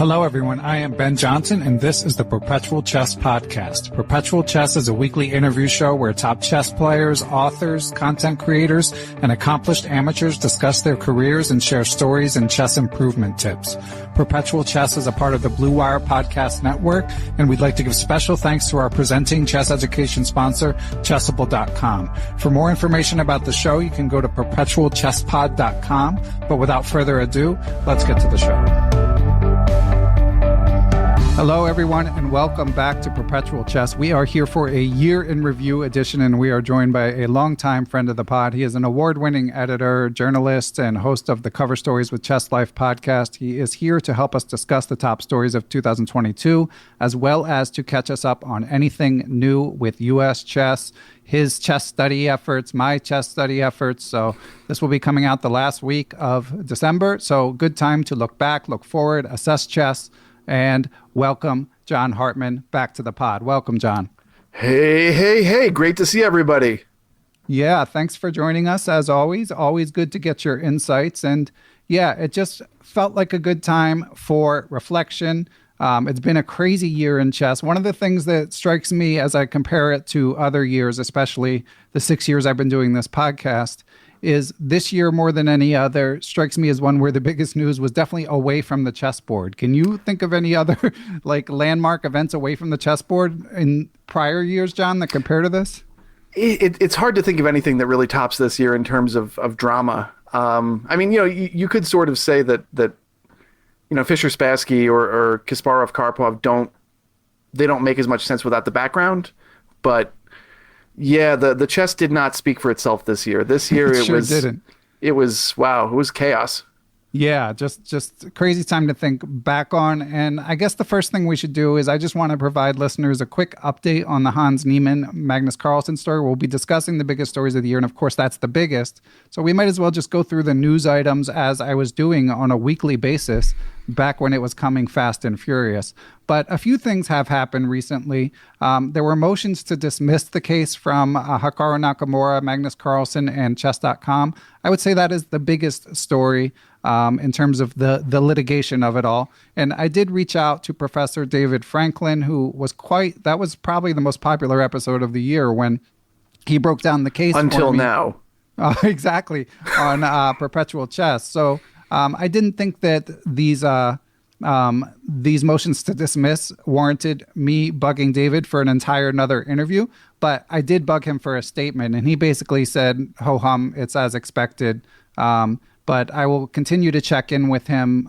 Hello, everyone. I am Ben Johnson, and this is the Perpetual Chess Podcast. Perpetual Chess is a weekly interview show where top chess players, authors, content creators, and accomplished amateurs discuss their careers and share stories and chess improvement tips. Perpetual Chess is a part of the Blue Wire Podcast Network, and we'd like to give special thanks to our presenting chess education sponsor, Chessable.com. For more information about the show, you can go to perpetualchesspod.com. But without further ado, let's get to the show. Hello, everyone, and welcome back to Perpetual Chess. We are here for a year in review edition, and we are joined by a longtime friend of the pod. He is an award-winning editor, journalist, and host of the Cover Stories with Chess Life podcast. He is here to help us discuss the top stories of 2022, as well as to catch us up on anything new with U.S. chess, his chess study efforts, my chess study efforts. So this will be coming out the last week of December. So good time to look back, look forward, assess chess, and welcome John Hartmann back to the pod. Welcome, John. Hey. Great to see everybody. Yeah, thanks for joining us as always. Always good to get your insights. And yeah, it just felt like a good time for reflection. It's been a crazy year in chess. One of the things that strikes me as I compare it to other years, especially the 6 years I've been doing this podcast, is this year more than any other strikes me as one where the biggest news was definitely away from the chessboard. Can you think of any other like landmark events away from the chessboard in prior years, John, that compare to this? It's hard to think of anything that really tops this year in terms of drama. I mean, you could sort of say that Fischer Spassky or Kasparov Karpov don't make as much sense without the background, but yeah, the chess did not speak for itself this year. This year it sure didn't. It was chaos. Yeah, just a crazy time to think back on. And I guess the first thing we should do is I just want to provide listeners a quick update on the Hans Niemann, Magnus Carlsen story. We'll be discussing the biggest stories of the year, and of course that's the biggest. So we might as well just go through the news items as I was doing on a weekly basis back when it was coming fast and furious. But a few things have happened recently. There were motions to dismiss the case from Hikaru Nakamura, Magnus Carlsen, and Chess.com. I would say that is the biggest story in terms of the litigation of it all. And I did reach out to Professor David Franklin, who was that was probably the most popular episode of the year when he broke down the case until now. Exactly, on Perpetual Chess. So I didn't think that these motions to dismiss warranted me bugging David for an entire another interview, but I did bug him for a statement, and he basically said, ho-hum, it's as expected. But I will continue to check in with him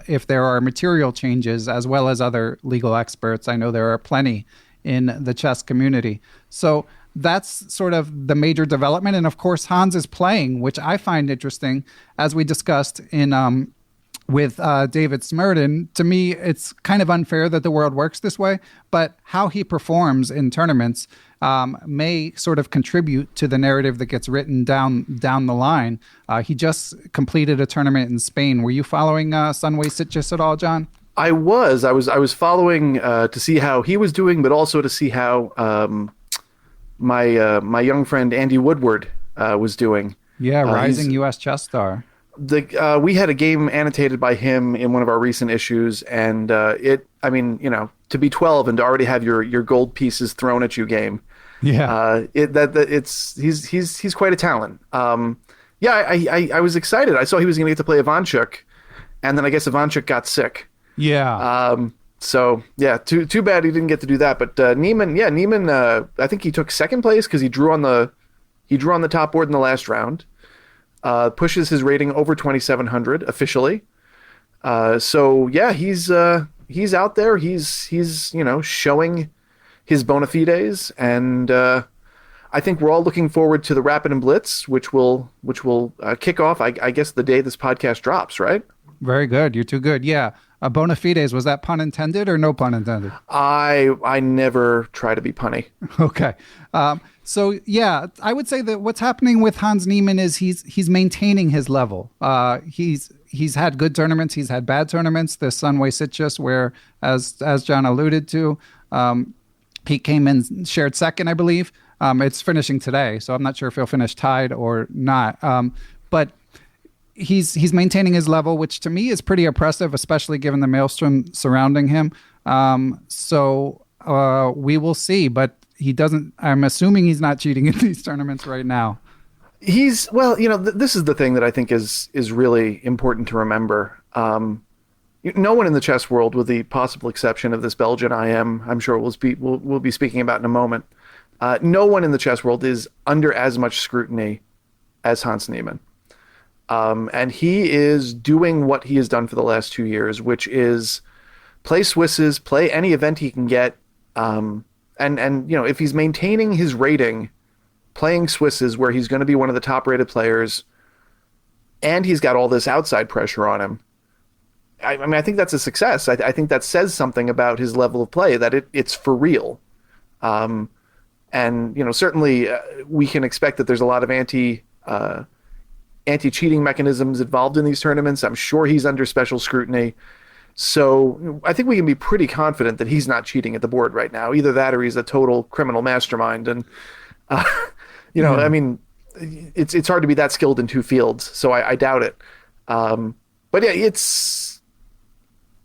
if there are material changes, as well as other legal experts. I know there are plenty in the chess community. So that's sort of the major development. And of course, Hans is playing, which I find interesting, as we discussed in with David Smerdon. To me, it's kind of unfair that the world works this way, but how he performs in tournaments may sort of contribute to the narrative that gets written down the line. He just completed a tournament in Spain. Were you following Sunway Sitges at all, John? I was following to see how he was doing, but also to see how my young friend Andy Woodward was doing. Yeah, rising U.S. chess star. We had a game annotated by him in one of our recent issues, and to be 12 and to already have your gold pieces thrown at you game. Yeah. He's quite a talent. I was excited. I saw he was going to get to play Ivanchuk, and then I guess Ivanchuk got sick. Yeah. So yeah, too bad he didn't get to do that. But Niemann, I think he took second place because he drew on the top board in the last round. Pushes his rating over 2,700 officially. So yeah, he's out there. He's showing his bona fides, and I think we're all looking forward to the Rapid and Blitz, which will kick off, I guess, the day this podcast drops. Right? Very good. You're too good. Yeah. Bona fides, was that pun intended or no pun intended? I never try to be punny. Okay. So yeah, I would say that what's happening with Hans Niemann is he's maintaining his level. He's had good tournaments. He's had bad tournaments. The Sunway Sitges, where as John alluded to, he came in shared second, I believe. It's finishing today, so I'm not sure if he'll finish tied or not. But he's maintaining his level, which to me is pretty oppressive, especially given the maelstrom surrounding him. We will see, but he doesn't. I'm assuming he's not cheating in these tournaments right now. This is the thing that I think is really important to remember. No one in the chess world, with the possible exception of this Belgian IM, I'm sure we'll be speaking about in a moment. No one in the chess world is under as much scrutiny as Hans Niemann. And he is doing what he has done for the last 2 years, which is play Swisses, play any event he can get. If he's maintaining his rating, playing Swisses where he's going to be one of the top rated players, and he's got all this outside pressure on him, I think that's a success. I think that says something about his level of play, that it's for real. Certainly we can expect that there's a lot of anti-cheating mechanisms involved in these tournaments. I'm sure he's under special scrutiny. So I think we can be pretty confident that he's not cheating at the board right now. Either that or he's a total criminal mastermind. And, it's hard to be that skilled in two fields. So I doubt it.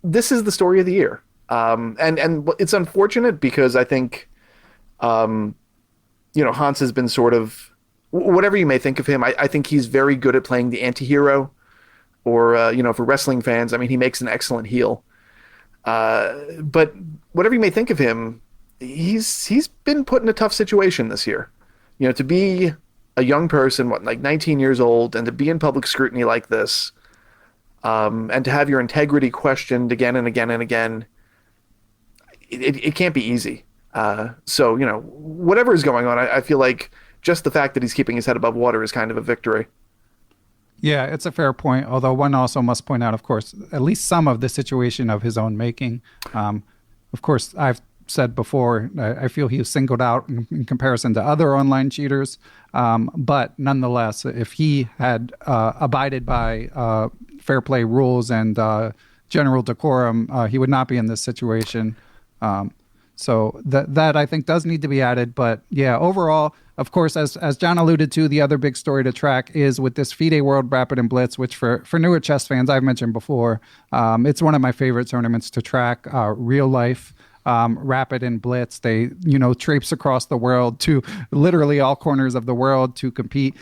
This is the story of the year. And it's unfortunate because I think, Hans has been sort of, whatever you may think of him, I think he's very good at playing the anti-hero, or, for wrestling fans, I mean, he makes an excellent heel. But whatever you may think of him, he's been put in a tough situation this year. To be a young person, 19 years old, and to be in public scrutiny like this, and to have your integrity questioned again and again and again, it can't be easy. Whatever is going on, I feel like just the fact that he's keeping his head above water is kind of a victory. Yeah, it's a fair point. Although one also must point out, of course, at least some of the situation of his own making. Of course, I've said before, I feel he was singled out in comparison to other online cheaters. But nonetheless, if he had abided by fair play rules and general decorum, he would not be in this situation. So that I think does need to be added. But yeah, overall, of course, as John alluded to, the other big story to track is with this FIDE World Rapid and Blitz, which for newer chess fans, I've mentioned before, it's one of my favorite tournaments to track. Real life Rapid and Blitz, they traipse across the world to literally all corners of the world to compete.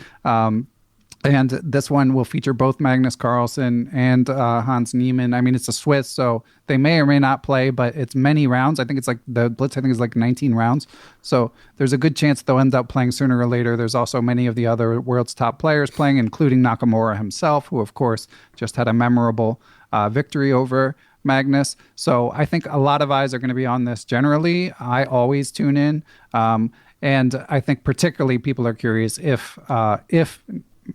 And this one will feature both Magnus Carlsen and Hans Niemann. I mean, it's a Swiss, so they may or may not play, but it's many rounds. I think it's the Blitz, I think, is 19 rounds. So there's a good chance they'll end up playing sooner or later. There's also many of the other world's top players playing, including Nakamura himself, who, of course, just had a memorable victory over Magnus. So I think a lot of eyes are going to be on this generally. I always tune in. And I think particularly people are curious if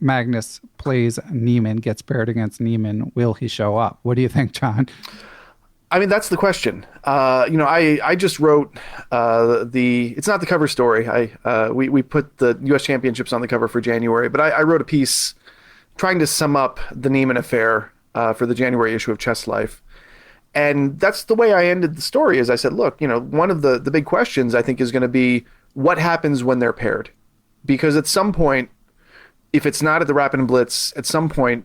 Magnus plays Niemann, gets paired against Niemann, will he show up? What do you think, John? I mean, that's the question. I just wrote it's not the cover story. We put the U.S. Championships on the cover for January, but I wrote a piece trying to sum up the Niemann affair for the January issue of Chess Life. And that's the way I ended the story, is I said, look, one of the big questions I think is going to be what happens when they're paired? Because at some point, if it's not at the Rapid and Blitz, at some point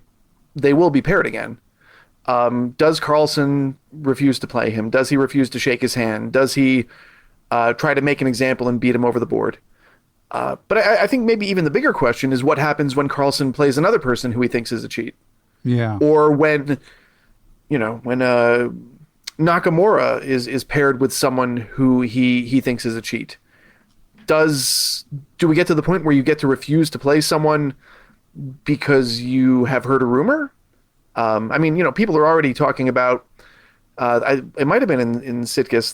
they will be paired again. Does Carlsen refuse to play him? Does he refuse to shake his hand? Does he try to make an example and beat him over the board? But I think maybe even the bigger question is what happens when Carlsen plays another person who he thinks is a cheat. Yeah. Or when Nakamura is paired with someone who he thinks is a cheat. Do we get to the point where you get to refuse to play someone because you have heard a rumor? People are already talking about, it might have been in Sitkis,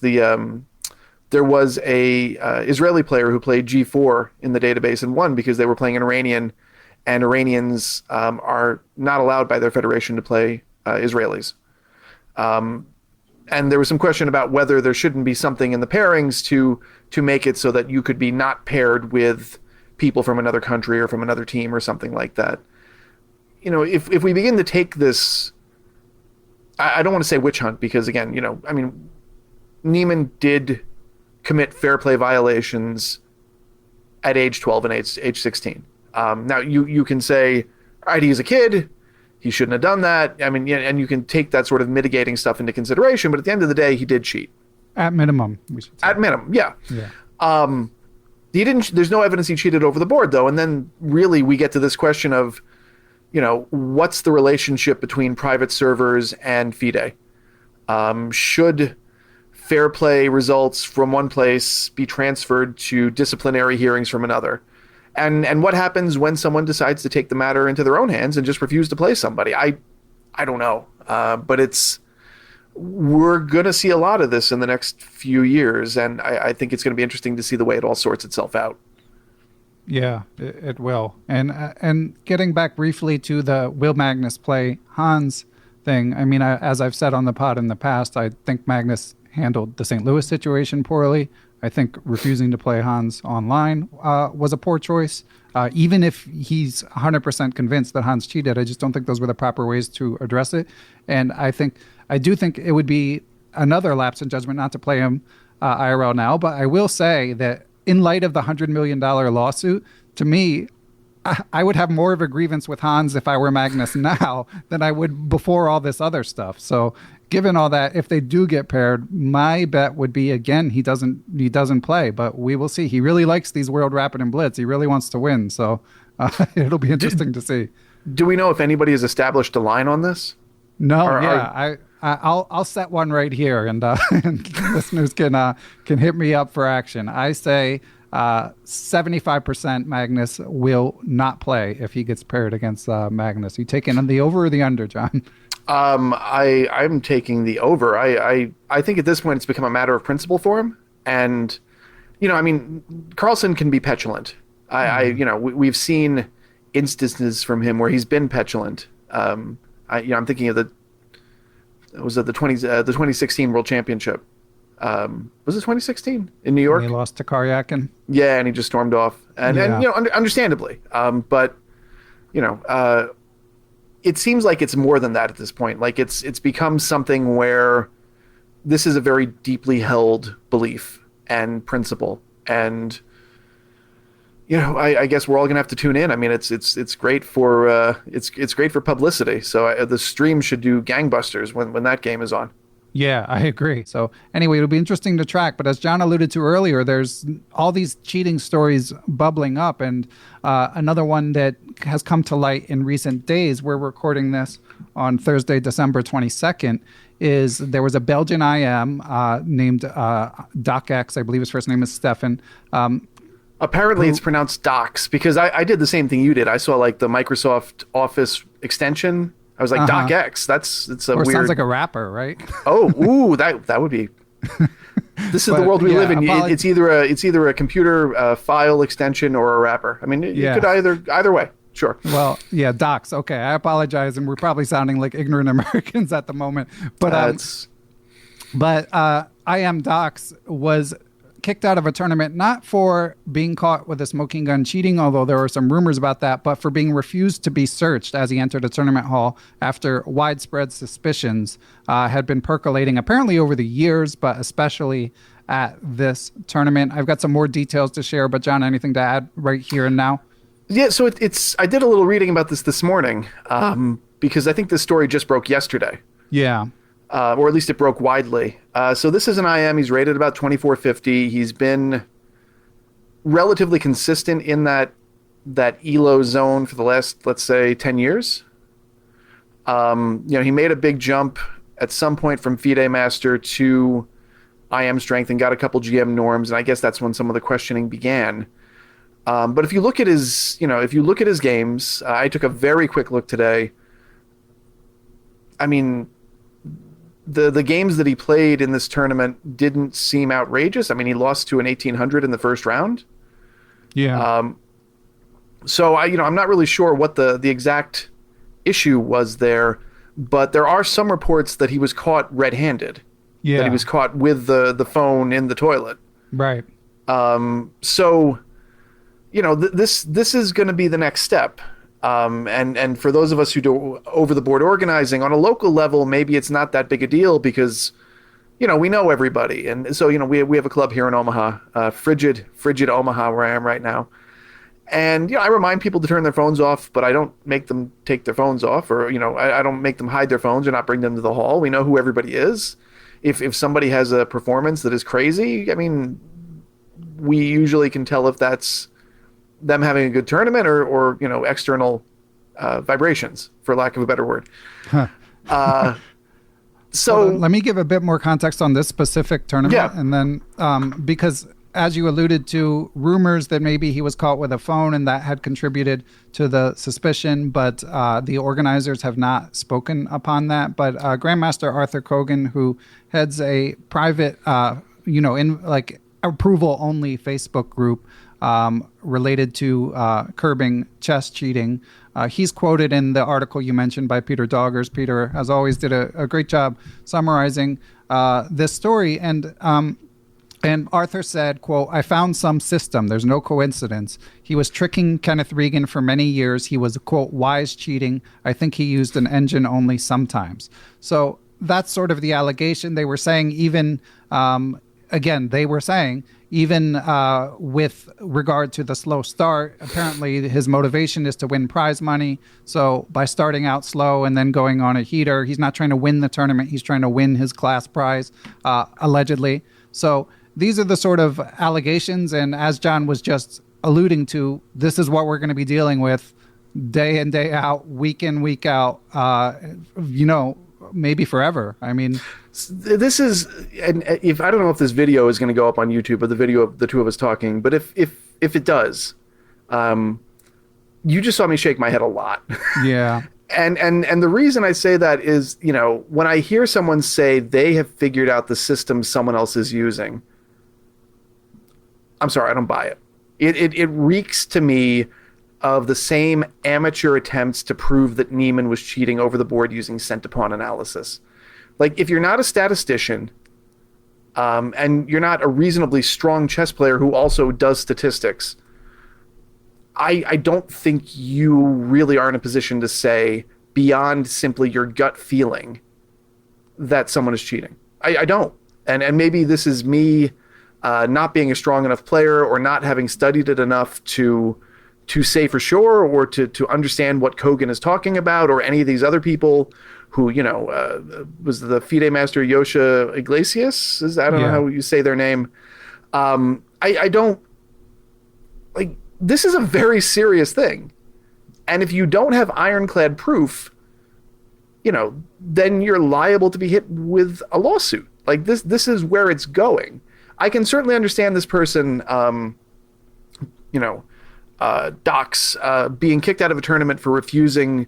there was a Israeli player who played G4 in the database and won because they were playing an Iranian, and Iranians are not allowed by their federation to play Israelis. And there was some question about whether there shouldn't be something in the pairings to make it so that you could be not paired with people from another country or from another team or something like that. If we begin to take this, I don't want to say witch hunt, because again, Niemann did commit fair play violations at age 12 and age 16. Now you can say, all right, he's a kid. he shouldn't have done that. I mean, yeah, and you can take that sort of mitigating stuff into consideration, but at the end of the day, he did cheat. At minimum, we should say. At minimum, yeah. Yeah. He didn't. There's no evidence he cheated over the board, though. And then really we get to this question of, what's the relationship between private servers and FIDE? Should fair play results from one place be transferred to disciplinary hearings from another? And what happens when someone decides to take the matter into their own hands and just refuse to play somebody? I don't know. But we're going to see a lot of this in the next few years. And I think it's going to be interesting to see the way it all sorts itself out. Yeah, it will. And getting back briefly to the will Magnus play Hans thing, I mean, as I've said on the pod in the past, I think Magnus handled the St. Louis situation poorly. I think refusing to play Hans online was a poor choice. Even if he's 100% convinced that Hans cheated, I just don't think those were the proper ways to address it. And I do think it would be another lapse in judgment not to play him IRL now. But I will say that in light of the $100 million lawsuit, to me, I would have more of a grievance with Hans if I were Magnus now than I would before all this other stuff. So given all that, if they do get paired, my bet would be, again, he doesn't play, but we will see. He really likes these World Rapid and Blitz. He really wants to win. So it'll be interesting to see. Do we know if anybody has established a line on this? No, I'll set one right here, and listeners can hit me up for action. I say 75% Magnus will not play if he gets paired against Magnus. You taking the over or the under, John? I'm taking the over. I think at this point it's become a matter of principle for him, and I mean, Carlsen can be petulant. We've seen instances from him where he's been petulant. I'm thinking of the 2016 World Championship. Was it 2016 in New York? And he lost to Karyakin. Yeah, and he just stormed off, and understandably. But it seems like it's more than that at this point. Like it's become something where this is a very deeply held belief and principle, and I guess we're all gonna have to tune in. I mean, it's great for it's great for publicity. So the stream should do gangbusters when that game is on. Yeah, I agree. So anyway, it'll be interesting to track. But as John alluded to earlier, there's all these cheating stories bubbling up. And another one that has come to light in recent days, we're recording this on Thursday, December 22nd, is there was a Belgian IM named Doc X. I believe his first name is Stefan. Apparently it's pronounced Docs, because I did the same thing you did. I saw like the Microsoft Office extension. I was like, Doc X. It's a weird. Sounds like a rapper, right? That would be. This is the world we live in. It's either a computer file extension or a rapper. I mean, you could either way. Sure. Well, yeah, Docs. Okay, I apologize, and we're probably sounding like ignorant Americans at the moment. But I Am Docs was kicked out of a tournament, not for being caught with a smoking gun cheating, although there were some rumors about that, but for being refused to be searched as he entered a tournament hall after widespread suspicions had been percolating apparently over the years, but especially at this tournament. I've got some more details to share, but John, anything to add right here and now? Yeah, so I did a little reading about this morning because I think this story just broke yesterday. Yeah. Or at least it broke widely. So this is an IM. He's rated about 2450. He's been relatively consistent in that ELO zone for the last, let's say, 10 years. He made a big jump at some point from FIDE Master to IM Strength and got a couple GM norms, and I guess that's when some of the questioning began. But if you look at his games, I took a very quick look today. I mean, the games that he played in this tournament didn't seem outrageous. I mean, he lost to an 1800 in the first round. Yeah. So I'm not really sure what the exact issue was there, but there are some reports that he was caught red-handed. Yeah. That he was caught with the phone in the toilet. Right. So, this is going to be the next step. And for those of us who do over the board organizing on a local level, maybe it's not that big a deal because, we know everybody. And so, we have a club here in Omaha, frigid Omaha where I am right now. And, I remind people to turn their phones off, but I don't make them take their phones off, or, I don't make them hide their phones or not bring them to the hall. We know who everybody is. If somebody has a performance that is crazy, I mean, we usually can tell if that's them having a good tournament or external vibrations, for lack of a better word. So let me give a bit more context on this specific tournament. Yeah. And then because as you alluded to, rumors that maybe he was caught with a phone and that had contributed to the suspicion, but the organizers have not spoken upon that. But Grandmaster Arthur Kogan, who heads a private, in like approval only Facebook group related to curbing chess cheating, he's quoted in the article you mentioned by Peter Doggers. Peter, as always, did a great job summarizing this story. And Arthur said, quote, "I found some system. There's no coincidence. He was tricking Kenneth Regan for many years. He was, quote, wise cheating. I think he used an engine only sometimes." So that's sort of the allegation. They were saying even, with regard to the slow start, apparently his motivation is to win prize money. So by starting out slow and then going on a heater, he's not trying to win the tournament. He's trying to win his class prize, allegedly. So these are the sort of allegations. And as John was just alluding to, this is what we're going to be dealing with day in, day out, week in, week out, maybe forever. I mean, this is, and if I don't know if this video is going to go up on YouTube, or the video of the two of us talking, but if it does, you just saw me shake my head a lot. Yeah. And the reason I say that is, when I hear someone say they have figured out the system someone else is using, I'm sorry, I don't buy it. It reeks to me of the same amateur attempts to prove that Niemann was cheating over the board using cent-to-pawn analysis. Like, if you're not a statistician, and you're not a reasonably strong chess player who also does statistics, I don't think you really are in a position to say, beyond simply your gut feeling, that someone is cheating. I don't. And maybe this is me not being a strong enough player, or not having studied it enough to say for sure, or to understand what Kogan is talking about, or any of these other people who, was the FIDE master Yosha Iglesias? I don't know how you say their name. I don't, like, this is a very serious thing. And if you don't have ironclad proof, then you're liable to be hit with a lawsuit. Like, this is where it's going. I can certainly understand this person, Docs, being kicked out of a tournament for refusing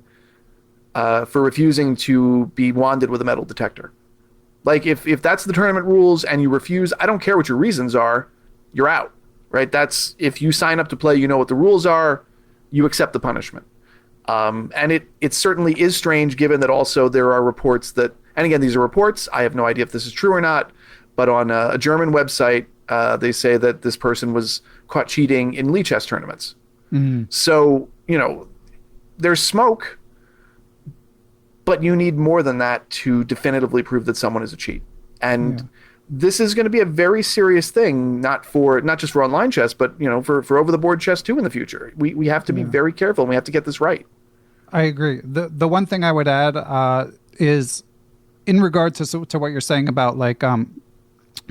to be wanded with a metal detector. Like, if that's the tournament rules and you refuse, I don't care what your reasons are, you're out, right? That's, if you sign up to play, you know what the rules are, you accept the punishment. And it certainly is strange, given that also there are reports that, and again, these are reports, I have no idea if this is true or not, but on a German website, they say that this person was caught cheating in Lei chess tournaments. Mm-hmm. So, there's smoke, but you need more than that to definitively prove that someone is a cheat. And this is going to be a very serious thing, not just for online chess, but, for over-the-board chess too in the future. We have to be very careful, and we have to get this right. I agree. The one thing I would add is in regard to what you're saying about, like,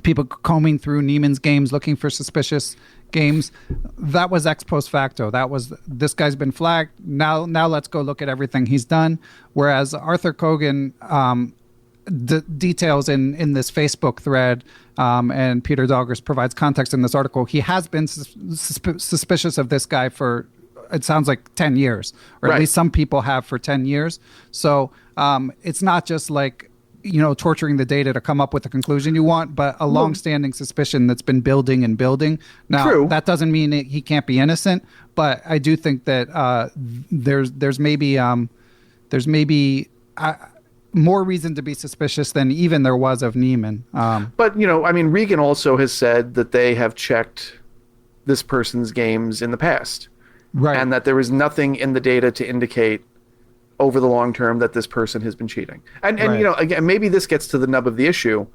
people combing through Niemann's games looking for suspicious games, that was ex post facto. That was, this guy's been flagged, now let's go look at everything he's done. Whereas Arthur Kogan details in this Facebook thread, and Peter Doggers provides context in this article, he has been suspicious of this guy for, it sounds like 10 years, or at least some people have for 10 years. So it's not just like, torturing the data to come up with the conclusion you want, but a long-standing suspicion that's been building and building. Now, that doesn't mean he can't be innocent, but I do think that there's maybe more reason to be suspicious than even there was of Niemann. But, Regan also has said that they have checked this person's games in the past. Right. And that there is nothing in the data to indicate over the long term that this person has been cheating. And again, maybe this gets to the nub of the issue.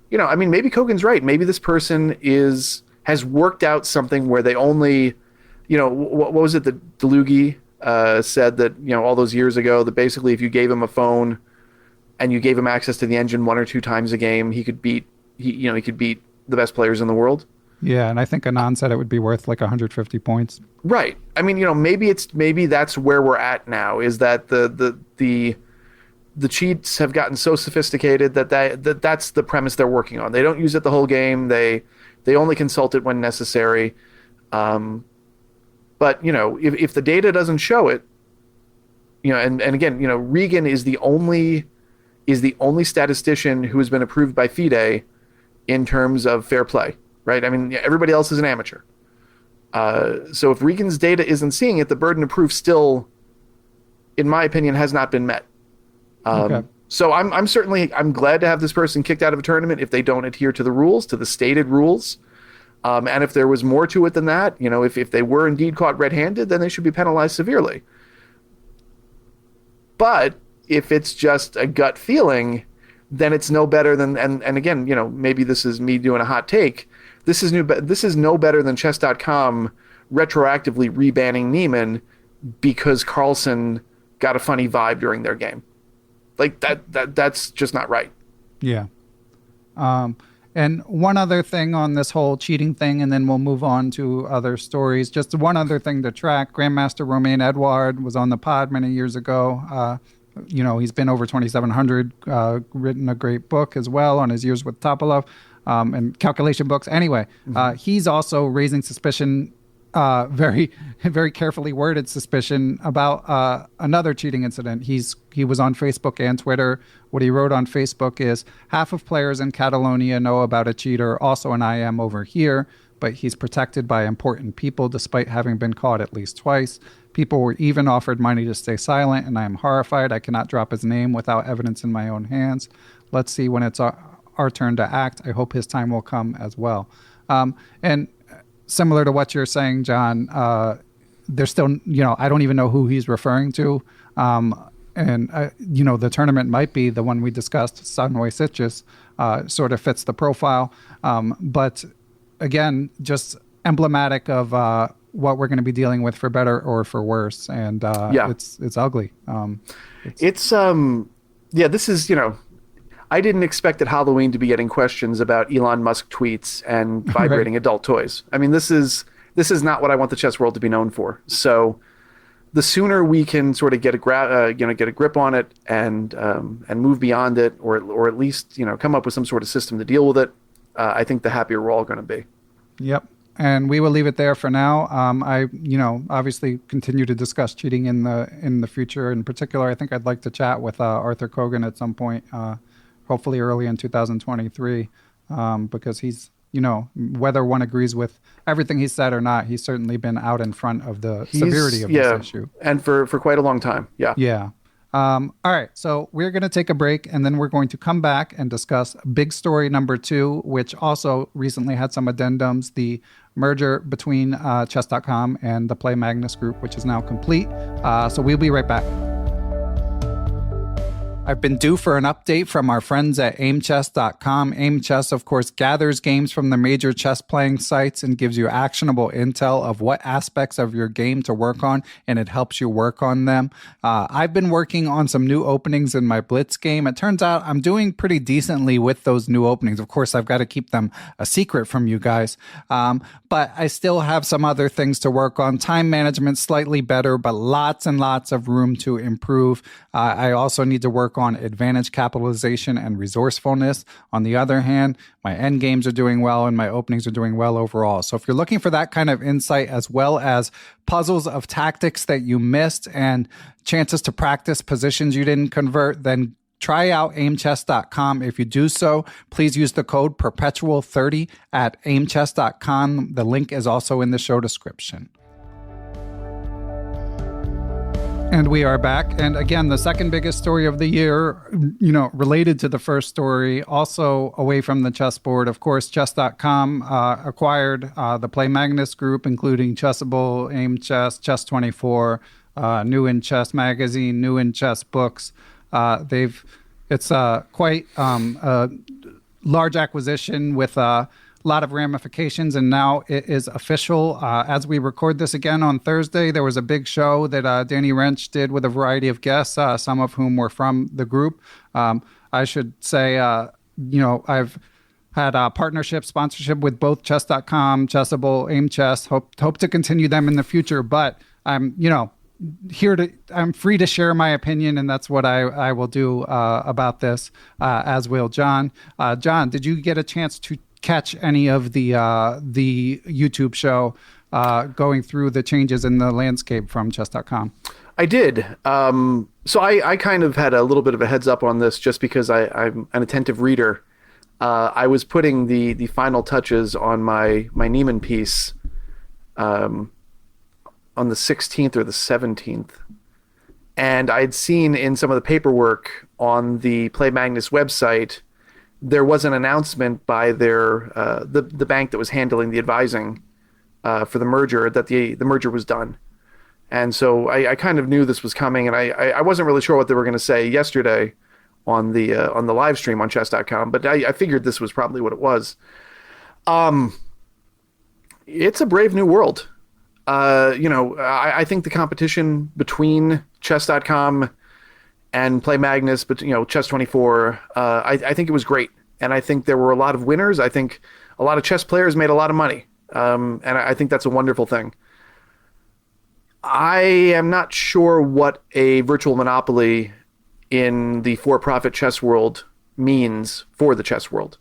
Maybe Kogan's right. Maybe this person has worked out something where they only, what was it that Delugi said that, all those years ago, that basically if you gave him a phone and you gave him access to the engine one or two times a game, he could beat the best players in the world. Yeah, and I think Anand said it would be worth like 150 points. Right. I mean, maybe that's where we're at now, is that the cheats have gotten so sophisticated that's the premise they're working on. They don't use it the whole game. They only consult it when necessary. But if the data doesn't show it, and again, Regan is the only statistician who has been approved by FIDE in terms of fair play, right? I mean, everybody else is an amateur. So if Regan's data isn't seeing it, the burden of proof still, in my opinion, has not been met. Okay. So I'm glad to have this person kicked out of a tournament if they don't adhere to the rules, to the stated rules. And if there was more to it than that, if they were indeed caught red-handed, then they should be penalized severely. But if it's just a gut feeling, then it's no better than, and again, maybe this is me doing a hot take. This is no better than chess.com retroactively rebanning Niemann because Carlsen got a funny vibe during their game. Like that's just not right. Yeah. And one other thing on this whole cheating thing, and then we'll move on to other stories. Just one other thing to track. Grandmaster Romain Edouard was on the pod many years ago. He's been over 2,700, written a great book as well on his years with Topalov, and calculation books. Anyway, he's also raising suspicion, very, very carefully worded suspicion about another cheating incident. He was on Facebook and Twitter. What he wrote on Facebook is, half of players in Catalonia know about a cheater, also an IM over here, but he's protected by important people despite having been caught at least twice. People were even offered money to stay silent, and I am horrified. I cannot drop his name without evidence in my own hands. Let's see when it's our turn to act. I hope his time will come as well. And similar to what you're saying, John, there's still, I don't even know who he's referring to. The tournament might be the one we discussed, Sunway Sitges, sort of fits the profile. But again, just emblematic of what we're going to be dealing with for better or for worse. And it's ugly. This is, I didn't expect at Halloween to be getting questions about Elon Musk tweets and vibrating adult toys. I mean, this is not what I want the chess world to be known for. So the sooner we can sort of get a grip on it and move beyond it, or at least come up with some sort of system to deal with it, I think the happier we're all going to be. Yep. And we will leave it there for now. I obviously continue to discuss cheating in the future. In particular, I think I'd like to chat with Arthur Kogan at some point, hopefully early in 2023, because he's, whether one agrees with everything he said or not, he's certainly been out in front of the severity of this issue. And for quite a long time. Yeah. Yeah. All right. So we're going to take a break, and then we're going to come back and discuss big story number 2, which also recently had some addendums, the merger between chess.com and the Play Magnus Group, which is now complete. So we'll be right back. I've been due for an update from our friends at Aimchess.com. Aimchess, of course, gathers games from the major chess playing sites and gives you actionable intel of what aspects of your game to work on, and it helps you work on them. I've been working on some new openings in my Blitz game. It turns out I'm doing pretty decently with those new openings. Of course, I've got to keep them a secret from you guys. But I still have some other things to work on. Time management slightly better, but lots and lots of room to improve. I also need to work on advantage capitalization and resourcefulness. On the other hand, my end games are doing well and my openings are doing well overall. So if you're looking for that kind of insight, as well as puzzles of tactics that you missed and chances to practice positions you didn't convert, then try out aimchess.com. If you do so, please use the code perpetual30 at aimchess.com. The link is also in the show description. And we are back. And again, the second biggest story of the year, related to the first story, also away from the chessboard. Of course, chess.com acquired the Play Magnus Group, including Chessable, Aimchess, Chess24, New in Chess Magazine, New in Chess Books. It's quite a large acquisition with lot of ramifications, and now it is official. As we record this again on Thursday, there was a big show that Danny Wrench did with a variety of guests, some of whom were from the group. I should say, I've had a partnership, sponsorship with both Chess.com, Chessable, Aimchess. Hope to continue them in the future, but I'm free to share my opinion, and that's what I will do about this, as will John. John, did you get a chance to catch any of the YouTube show going through the changes in the landscape from Chess.com? I did. So I kind of had a little bit of a heads up on this just because I'm an attentive reader. I was putting the final touches on my Niemann piece on the 16th or the 17th. And I'd seen in some of the paperwork on the Play Magnus website, there was an announcement by their the bank that was handling the advising for the merger that the merger was done. And so I kind of knew this was coming, and I wasn't really sure what they were going to say yesterday on the live stream on chess.com, but I figured this was probably what it was. It's a brave new world. I think the competition between chess.com and Play Magnus, but Chess24, I think it was great, and I think there were a lot of winners. I think a lot of chess players made a lot of money, and I think that's a wonderful thing. I am not sure what a virtual monopoly in the for-profit chess world means for the chess world,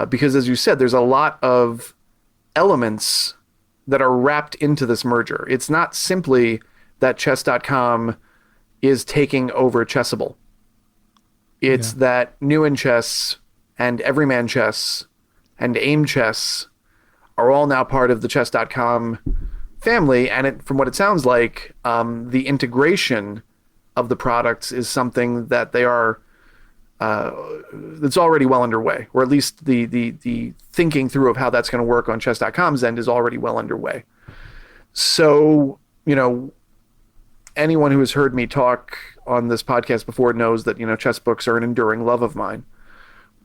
because as you said, there's a lot of elements that are wrapped into this merger. It's not simply that chess.com is taking over Chessable. It's that New Chess and Everyman Chess and Aimchess are all now part of the chess.com family, and from what it sounds like, the integration of the products is something that they are that's already well underway, or at least the thinking through of how that's going to work on chess.com's end is already well underway. So, anyone who has heard me talk on this podcast before knows that, chess books are an enduring love of mine.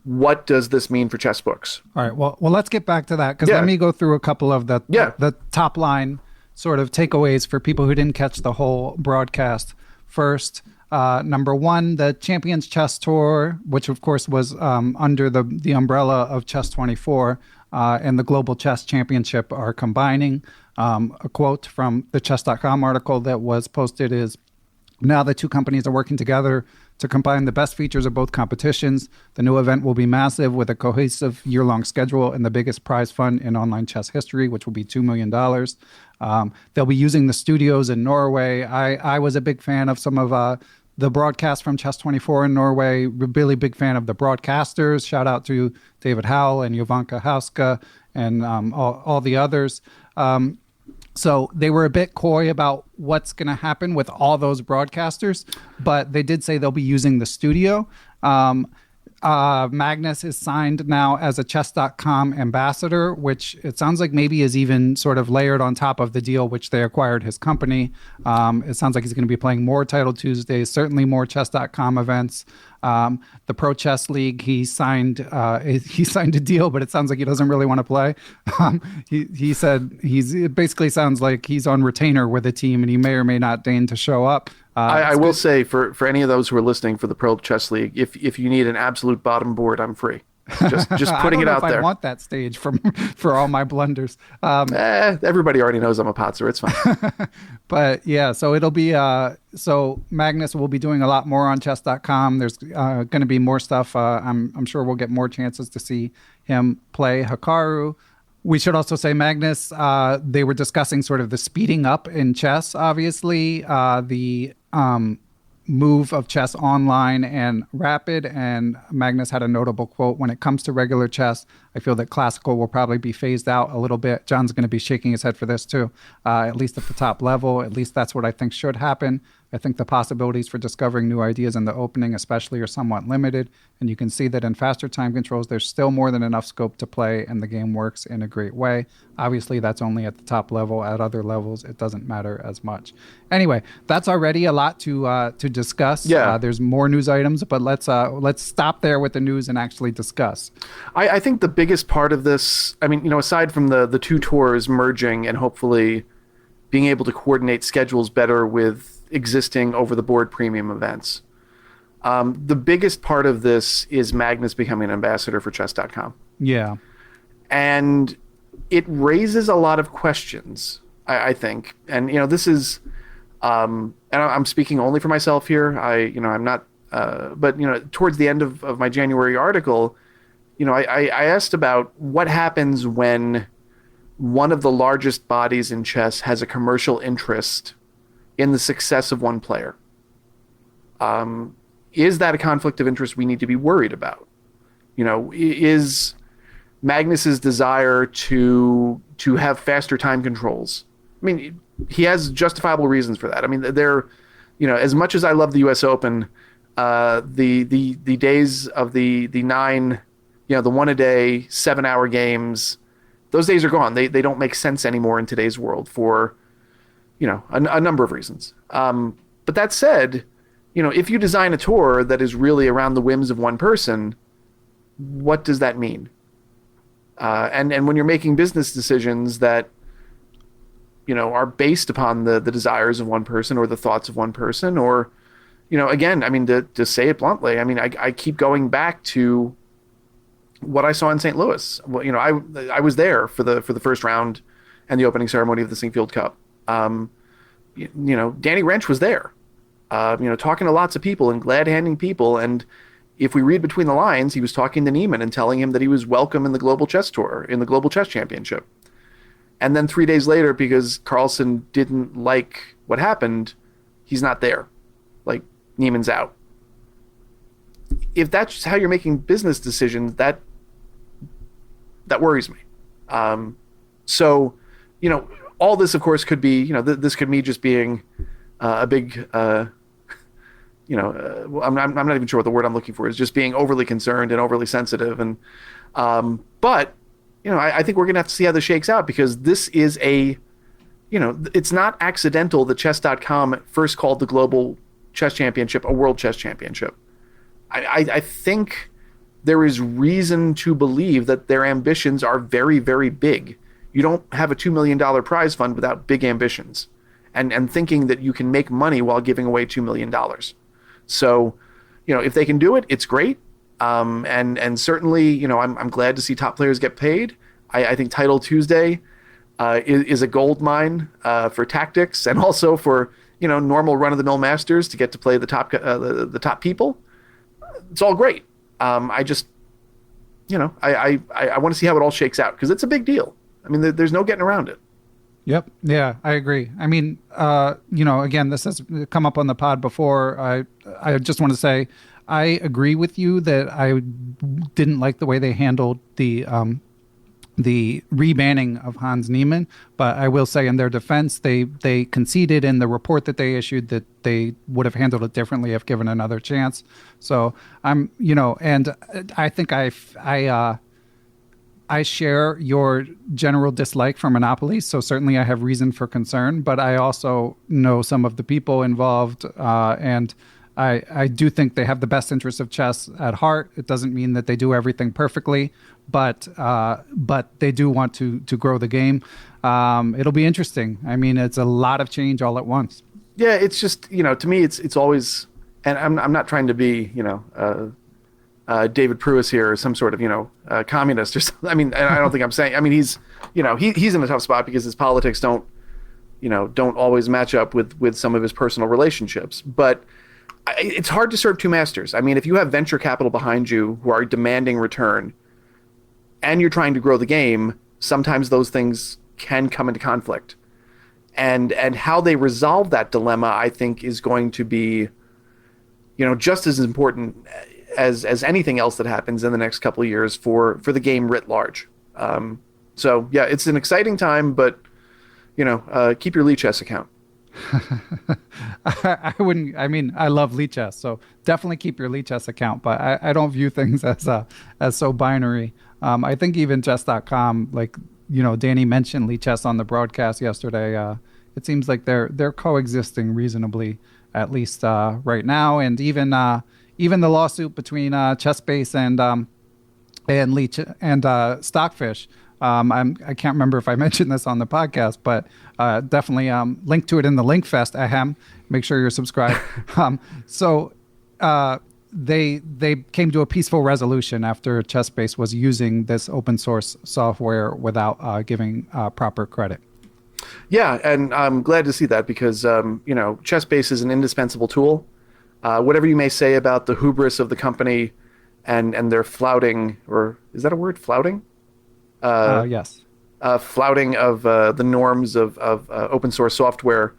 What does this mean for chess books? All right. Well, let's get back to that, because let me go through a couple of the top line sort of takeaways for people who didn't catch the whole broadcast. First, number one, the Champions Chess Tour, which of course was under the umbrella of Chess24 and the Global Chess Championship, are combining. A quote from the chess.com article that was posted is, "Now the two companies are working together to combine the best features of both competitions. The new event will be massive, with a cohesive year-long schedule and the biggest prize fund in online chess history, which will be $2 million. They'll be using the studios in Norway." I was a big fan of some of the broadcasts from Chess24 in Norway, really big fan of the broadcasters. Shout out to David Howell and Jovanka Hauska and all the others. So they were a bit coy about what's going to happen with all those broadcasters, but they did say they'll be using the studio. Magnus is signed now as a chess.com ambassador, which it sounds like maybe is even sort of layered on top of the deal which they acquired his company. It sounds like he's going to be playing more Title Tuesdays, certainly more chess.com events. The Pro Chess League, he signed a deal, but it sounds like he doesn't really want to play. He said it basically sounds like he's on retainer with a team, and he may or may not deign to show up. I will say for any of those who are listening for the Pro Chess League, if you need an absolute bottom board, I'm free. Just putting it out there. I want that stage for all my blunders. Everybody already knows I'm a potzer. It's fine. But yeah, so it'll be so Magnus will be doing a lot more on chess.com. There's going to be more stuff. I'm sure we'll get more chances to see him play Hikaru. We should also say Magnus, they were discussing sort of the speeding up in chess, obviously, the move of chess online and rapid. And Magnus had a notable quote: "When it comes to regular chess, I feel that classical will probably be phased out a little bit." John's going to be shaking his head for this too, at least at the top level. At least that's what I think should happen. I think the possibilities for discovering new ideas in the opening especially are somewhat limited, and you can see that in faster time controls, there's still more than enough scope to play, and the game works in a great way. Obviously, that's only at the top level. At other levels, it doesn't matter as much. Anyway, that's already a lot to discuss. Yeah. There's more news items, but let's stop there with the news and actually discuss. I think the biggest part of this, I mean, aside from the two tours merging and hopefully being able to coordinate schedules better with existing over-the-board premium events, the biggest part of this is Magnus becoming an ambassador for chess.com. Yeah. And it raises a lot of questions, I think. And, this is, and I'm speaking only for myself here. I'm not, but, towards the end of my January article, I asked about what happens when one of the largest bodies in chess has a commercial interest in the success of one player. Is that a conflict of interest we need to be worried about? Is Magnus's desire to have faster time controls? I mean, he has justifiable reasons for that. I mean, as much as I love the U.S. Open, the days of the 9, the 1-a-day 7-hour games, those days are gone. They don't make sense anymore in today's world for, a number of reasons. But that said, if you design a tour that is really around the whims of one person, what does that mean? And when you're making business decisions that, are based upon the desires of one person or the thoughts of one person, or, again, I mean, to say it bluntly, I mean, I keep going back to what I saw in St. Louis. Well, I was there for the first round and the opening ceremony of the Sinkfield Cup. Danny Wrench was there, talking to lots of people and glad-handing people. And if we read between the lines, he was talking to Niemann and telling him that he was welcome in the Global Chess Tour, in the Global Chess Championship. And then 3 days later, because Carlsen didn't like what happened, he's not there. Like, Niemann's out. If that's how you're making business decisions, that worries me. So, all this, of course, could be, this could me just being a big, I'm not even sure what the word I'm looking for is, just being overly concerned and overly sensitive. And, but, I think we're going to have to see how this shakes out, because this is it's not accidental that chess.com first called the Global Chess Championship a World Chess Championship. I think there is reason to believe that their ambitions are very, very big. You don't have a $2 million prize fund without big ambitions and thinking that you can make money while giving away $2 million. So, if they can do it, it's great. And certainly, I'm glad to see top players get paid. I think Title Tuesday is a gold mine for tactics, and also for, normal run-of-the-mill masters to get to play the top people. It's all great. I just, I want to see how it all shakes out, because it's a big deal. I mean, there's no getting around it. Yep. Yeah, I agree. I mean, again, this has come up on the pod before. I just want to say, I agree with you that I didn't like the way they handled the rebanning of Hans Niemann, but I will say in their defense, they conceded in the report that they issued that they would have handled it differently if given another chance. So and I think I share your general dislike for monopolies, so certainly I have reason for concern, but I also know some of the people involved, and I do think they have the best interests of chess at heart. It doesn't mean that they do everything perfectly, but they do want to grow the game. It'll be interesting. I mean, it's a lot of change all at once. Yeah, it's just, to me, it's always, and I'm not trying to be, David Pruis here, or some sort of, communist or something. I mean, I don't think I'm saying, I mean, he's in a tough spot because his politics don't always match up with some of his personal relationships, but it's hard to serve two masters. I mean, if you have venture capital behind you who are demanding return and you're trying to grow the game, sometimes those things can come into conflict. And how they resolve that dilemma, I think, is going to be, just as important as anything else that happens in the next couple of years for the game writ large. So yeah, it's an exciting time, but keep your Lee Chess account. I wouldn't. I mean, I love Chess, so definitely keep your Chess account. But I don't view things as so binary. I think even chess.com, like Danny mentioned Chess on the broadcast yesterday. It seems like they're coexisting reasonably, at least right now. And even the lawsuit between ChessBase and Stockfish. I can't remember if I mentioned this on the podcast, but definitely link to it in the link fest. Ahem. Make sure you're subscribed. So they came to a peaceful resolution after ChessBase was using this open source software without giving proper credit. Yeah, and I'm glad to see that because ChessBase is an indispensable tool. Whatever you may say about the hubris of the company and their flouting, or is that a word, flouting? Yes. Flouting of the norms of open source software.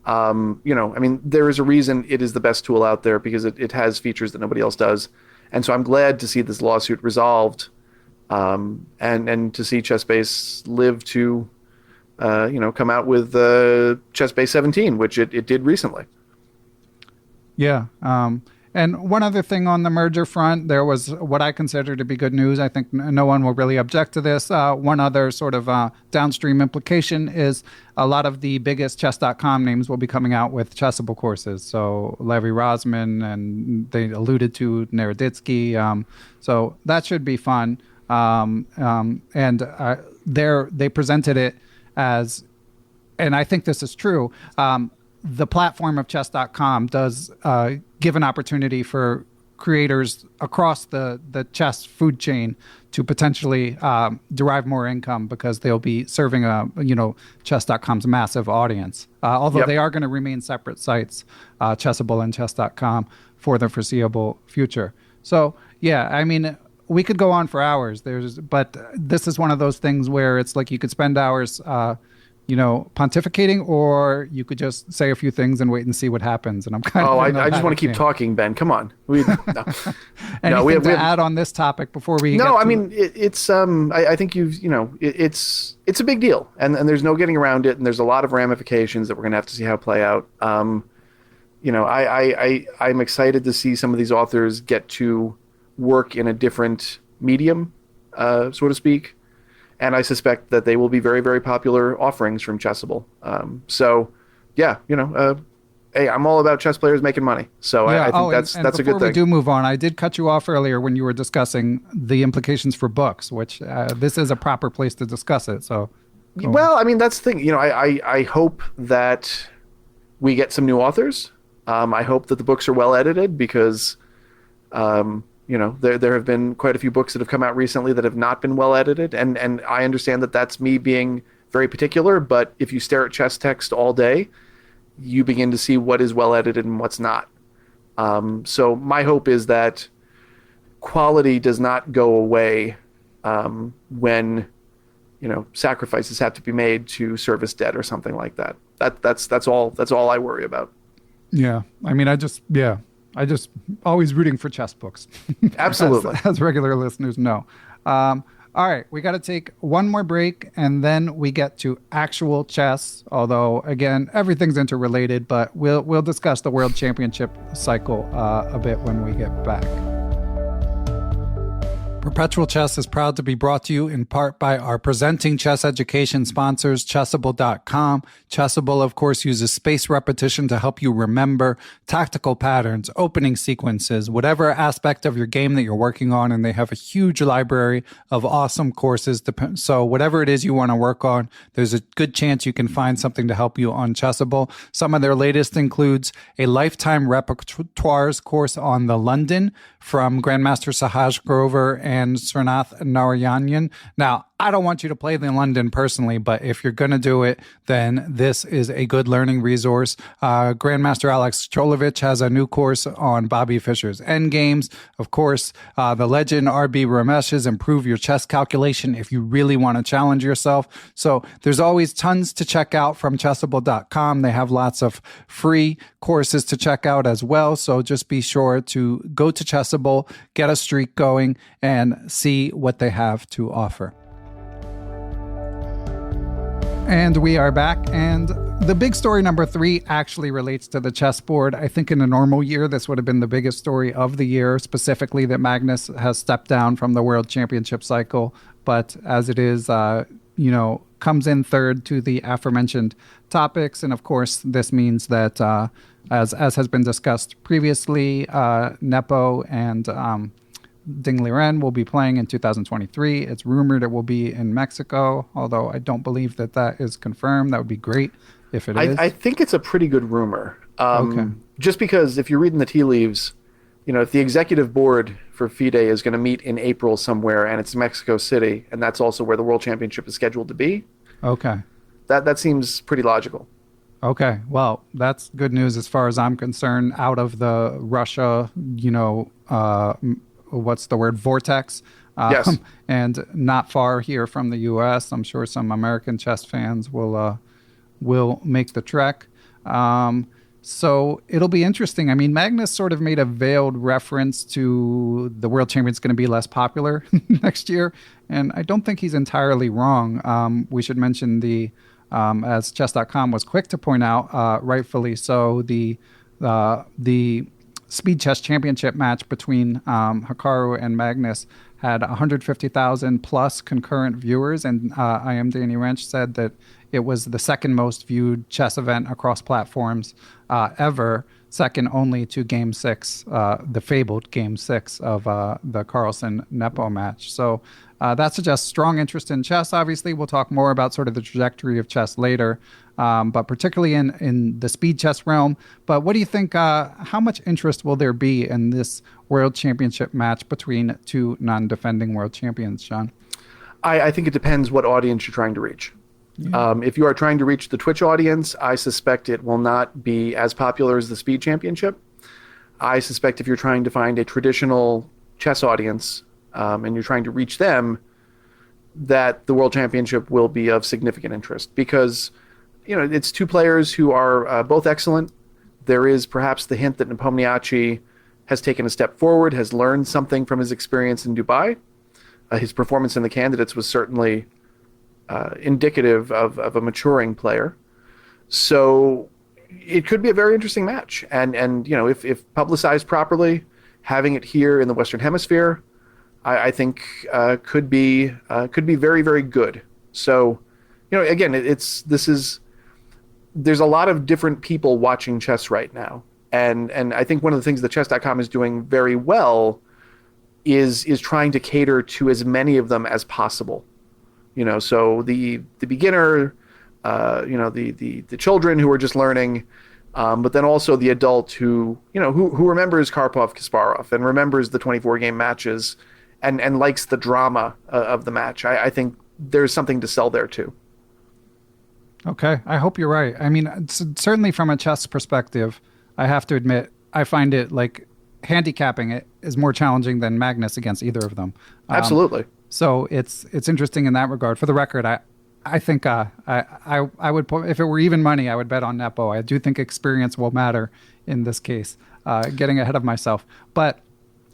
I mean, there is a reason it is the best tool out there because it has features that nobody else does. And so I'm glad to see this lawsuit resolved and to see ChessBase live to, come out with ChessBase 17, which it did recently. Yeah. And one other thing on the merger front, there was what I consider to be good news. I think no one will really object to this. One other sort of downstream implication is a lot of the biggest chess.com names will be coming out with Chessable courses. So Levi Rosman, and they alluded to Naroditsky. So that should be fun. They presented it as, and I think this is true, the platform of chess.com does give an opportunity for creators across the chess food chain to potentially derive more income because they'll be serving chess.com's massive audience. Although they are going to remain separate sites, Chessable and chess.com, for the foreseeable future. So, yeah, I mean, we could go on for hours. But this is one of those things where it's like you could spend hours pontificating, or you could just say a few things and wait and see what happens. And I'm kind of. I just want to keep talking, Ben. Come on. Anything we have to add on this topic before we? No, I mean it's. I think it's a big deal, and there's no getting around it, and there's a lot of ramifications that we're gonna have to see how play out. I'm excited to see some of these authors get to work in a different medium, so to speak. And I suspect that they will be very, very popular offerings from Chessable. Hey, I'm all about chess players making money. So yeah. I think that's a good thing. Before we do move on, I did cut you off earlier when you were discussing the implications for books, which this is a proper place to discuss it. So, well, I mean, that's the thing. I hope that we get some new authors. I hope that the books are well edited because there have been quite a few books that have come out recently that have not been well edited, and I understand that that's me being very particular, but if you stare at chess text all day, you begin to see what is well edited and what's not. So my hope is that quality does not go away when sacrifices have to be made to service debt or something like that. That's all I worry about. Yeah, I mean, I just always rooting for chess books. Absolutely. as regular listeners know. All right, we got to take one more break, and then we get to actual chess. Although, again, everything's interrelated, but we'll discuss the World Championship cycle a bit when we get back. Perpetual Chess is proud to be brought to you in part by our presenting chess education sponsors, Chessable.com. Chessable, of course, uses spaced repetition to help you remember tactical patterns, opening sequences, whatever aspect of your game that you're working on, and they have a huge library of awesome courses. So whatever it is you want to work on, there's a good chance you can find something to help you on Chessable. Some of their latest includes a lifetime repertoires course on the London from Grandmaster Sahaj Grover and Srinath Narayanan. Now, I don't want you to play the London personally, but if you're going to do it, then this is a good learning resource. Grandmaster Alex Cholovich has a new course on Bobby Fischer's endgames. Of course, the legend R.B. Ramesh's Improve Your Chess Calculation if you really want to challenge yourself. So there's always tons to check out from Chessable.com. They have lots of free courses to check out as well. So just be sure to go to Chessable, get a streak going, and see what they have to offer. And we are back, and the big story number 3 actually relates to the chessboard. I think in a normal year, this would have been the biggest story of the year, specifically that Magnus has stepped down from the World Championship cycle. But as it is, comes in third to the aforementioned topics. And of course, this means that, as has been discussed previously, Nepo and Ding Liren will be playing in 2023. It's rumored it will be in Mexico, although I don't believe that is confirmed. That would be great if it is. I think it's a pretty good rumor. Okay. Just because if you're reading the tea leaves, if the executive board for FIDE is going to meet in April somewhere and it's Mexico City, and that's also where the World Championship is scheduled to be. Okay. That seems pretty logical. Okay. Well, that's good news as far as I'm concerned. Out of the Russia, what's the word, vortex, yes, and not far here from the U.S. I'm sure some American chess fans will make the trek. So it'll be interesting. I mean, Magnus sort of made a veiled reference to the World Champion's going to be less popular next year, and I don't think he's entirely wrong. We should mention as chess.com was quick to point out, rightfully so, the Speed Chess Championship match between Hikaru and Magnus had 150,000 plus concurrent viewers, and IM Danny Wrench said that it was the second most viewed chess event across platforms ever, second only to Game 6, the fabled Game 6 of the Carlsen-Nepo match. So that suggests strong interest in chess. Obviously, we'll talk more about sort of the trajectory of chess later, but particularly in the speed chess realm. But what do you think, how much interest will there be in this World Championship match between two non-defending world champions, Sean? I think it depends what audience you're trying to reach. Yeah. If you are trying to reach the Twitch audience, I suspect it will not be as popular as the Speed Championship. I suspect if you're trying to find a traditional chess audience and you're trying to reach them, that the World Championship will be of significant interest because, it's two players who are both excellent. There is perhaps the hint that Nepomniachtchi has taken a step forward, has learned something from his experience in Dubai. His performance in the candidates was certainly indicative of a maturing player. So it could be a very interesting match. And if publicized properly, having it here in the Western Hemisphere, I think could be very, very good. So, again, there's a lot of different people watching chess right now. And I think one of the things that chess.com is doing very well is trying to cater to as many of them as possible. So the beginner, the children who are just learning, but then also the adult who remembers Karpov-Kasparov and remembers the 24 game matches and likes the drama of the match. I think there's something to sell there too. Okay. I hope you're right. I mean, certainly from a chess perspective, I have to admit, I find it like handicapping it is more challenging than Magnus against either of them. Absolutely. So it's interesting in that regard. For the record, I think I would put, if it were even money, I would bet on Nepo. I do think experience will matter in this case. Getting ahead of myself, but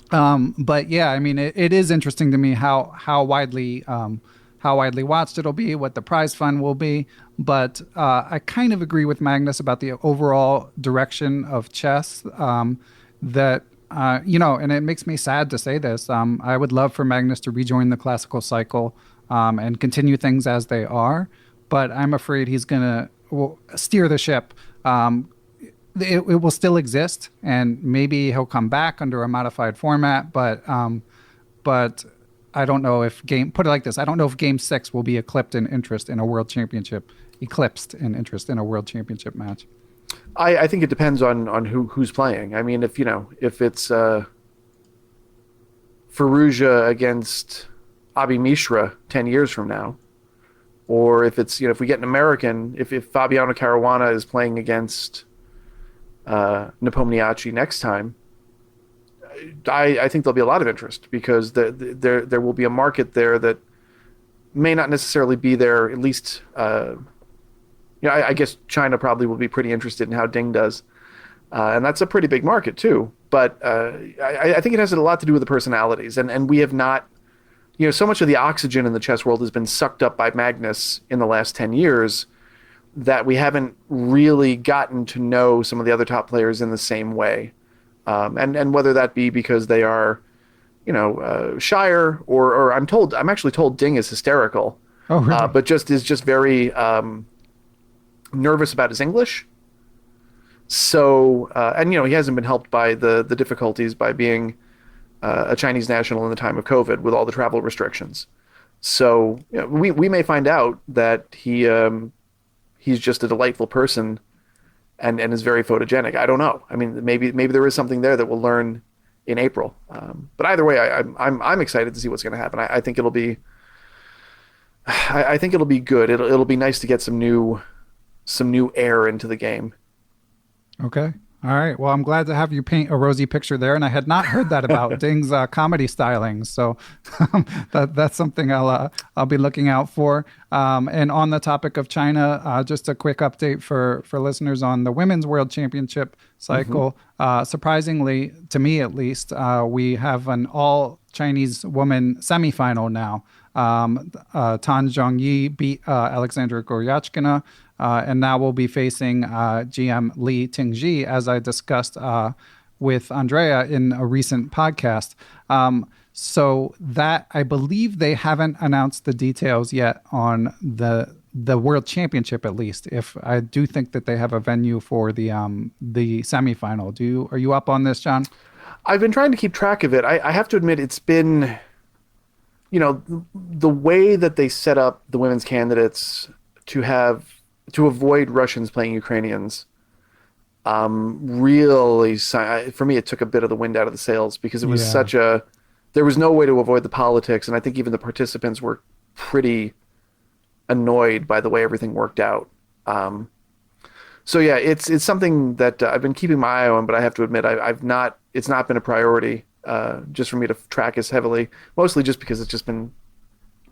yeah, I mean, it is interesting to me how widely watched it'll be, what the prize fund will be. But I kind of agree with Magnus about the overall direction of chess. And it makes me sad to say this. I would love for Magnus to rejoin the classical cycle and continue things as they are. But I'm afraid he's going to steer the ship. It will still exist, and maybe he'll come back under a modified format. But I don't know if put it like this, I don't know if Game 6 will be eclipsed in interest in a World Championship match. I think it depends on who's playing. I mean, if it's Firouzja against Abi Mishra 10 years from now, or if it's if we get an American, if Fabiano Caruana is playing against Nepomniachtchi next time, I think there'll be a lot of interest because there will be a market there that may not necessarily be there, at least. I guess China probably will be pretty interested in how Ding does. And that's a pretty big market too. But I think it has a lot to do with the personalities. And we have not so much of the oxygen in the chess world has been sucked up by Magnus in the last 10 years that we haven't really gotten to know some of the other top players in the same way. And whether that be because they are, shyer, or I'm actually told Ding is hysterical, Oh, really? but is just very nervous about his English. So, and he hasn't been helped by the difficulties by being a Chinese national in the time of COVID with all the travel restrictions. So we may find out that he's just a delightful person and is very photogenic. I don't know. I mean, maybe there is something there that we'll learn in April. But either way, I'm excited to see what's going to happen. I think it'll be good. It'll be nice to get some new air into the game. Okay. All right. Well, I'm glad to have you paint a rosy picture there, and I had not heard that about Ding's comedy stylings. So that's something I'll be looking out for. And on the topic of China, just a quick update for listeners on the Women's World Championship cycle. Surprisingly, to me at least, we have an all Chinese woman semifinal now. Tan Zhongyi beat Alexandra Goryachkina. And now we'll be facing GM Lei Tingjie, as I discussed with Andrea in a recent podcast. So that, I believe they haven't announced the details yet on the World Championship, at least. If I do think that they have a venue for the semifinal. Are you up on this, John? I've been trying to keep track of it. I have to admit, it's been, the way that they set up the women's candidates to avoid Russians playing Ukrainians, really, for me, it took a bit of the wind out of the sails, because it was there was no way to avoid the politics. And I think even the participants were pretty annoyed by the way everything worked out. So yeah, it's something that I've been keeping my eye on, but I have to admit, it's not been a priority, just for me to track as heavily, mostly just because it's just been,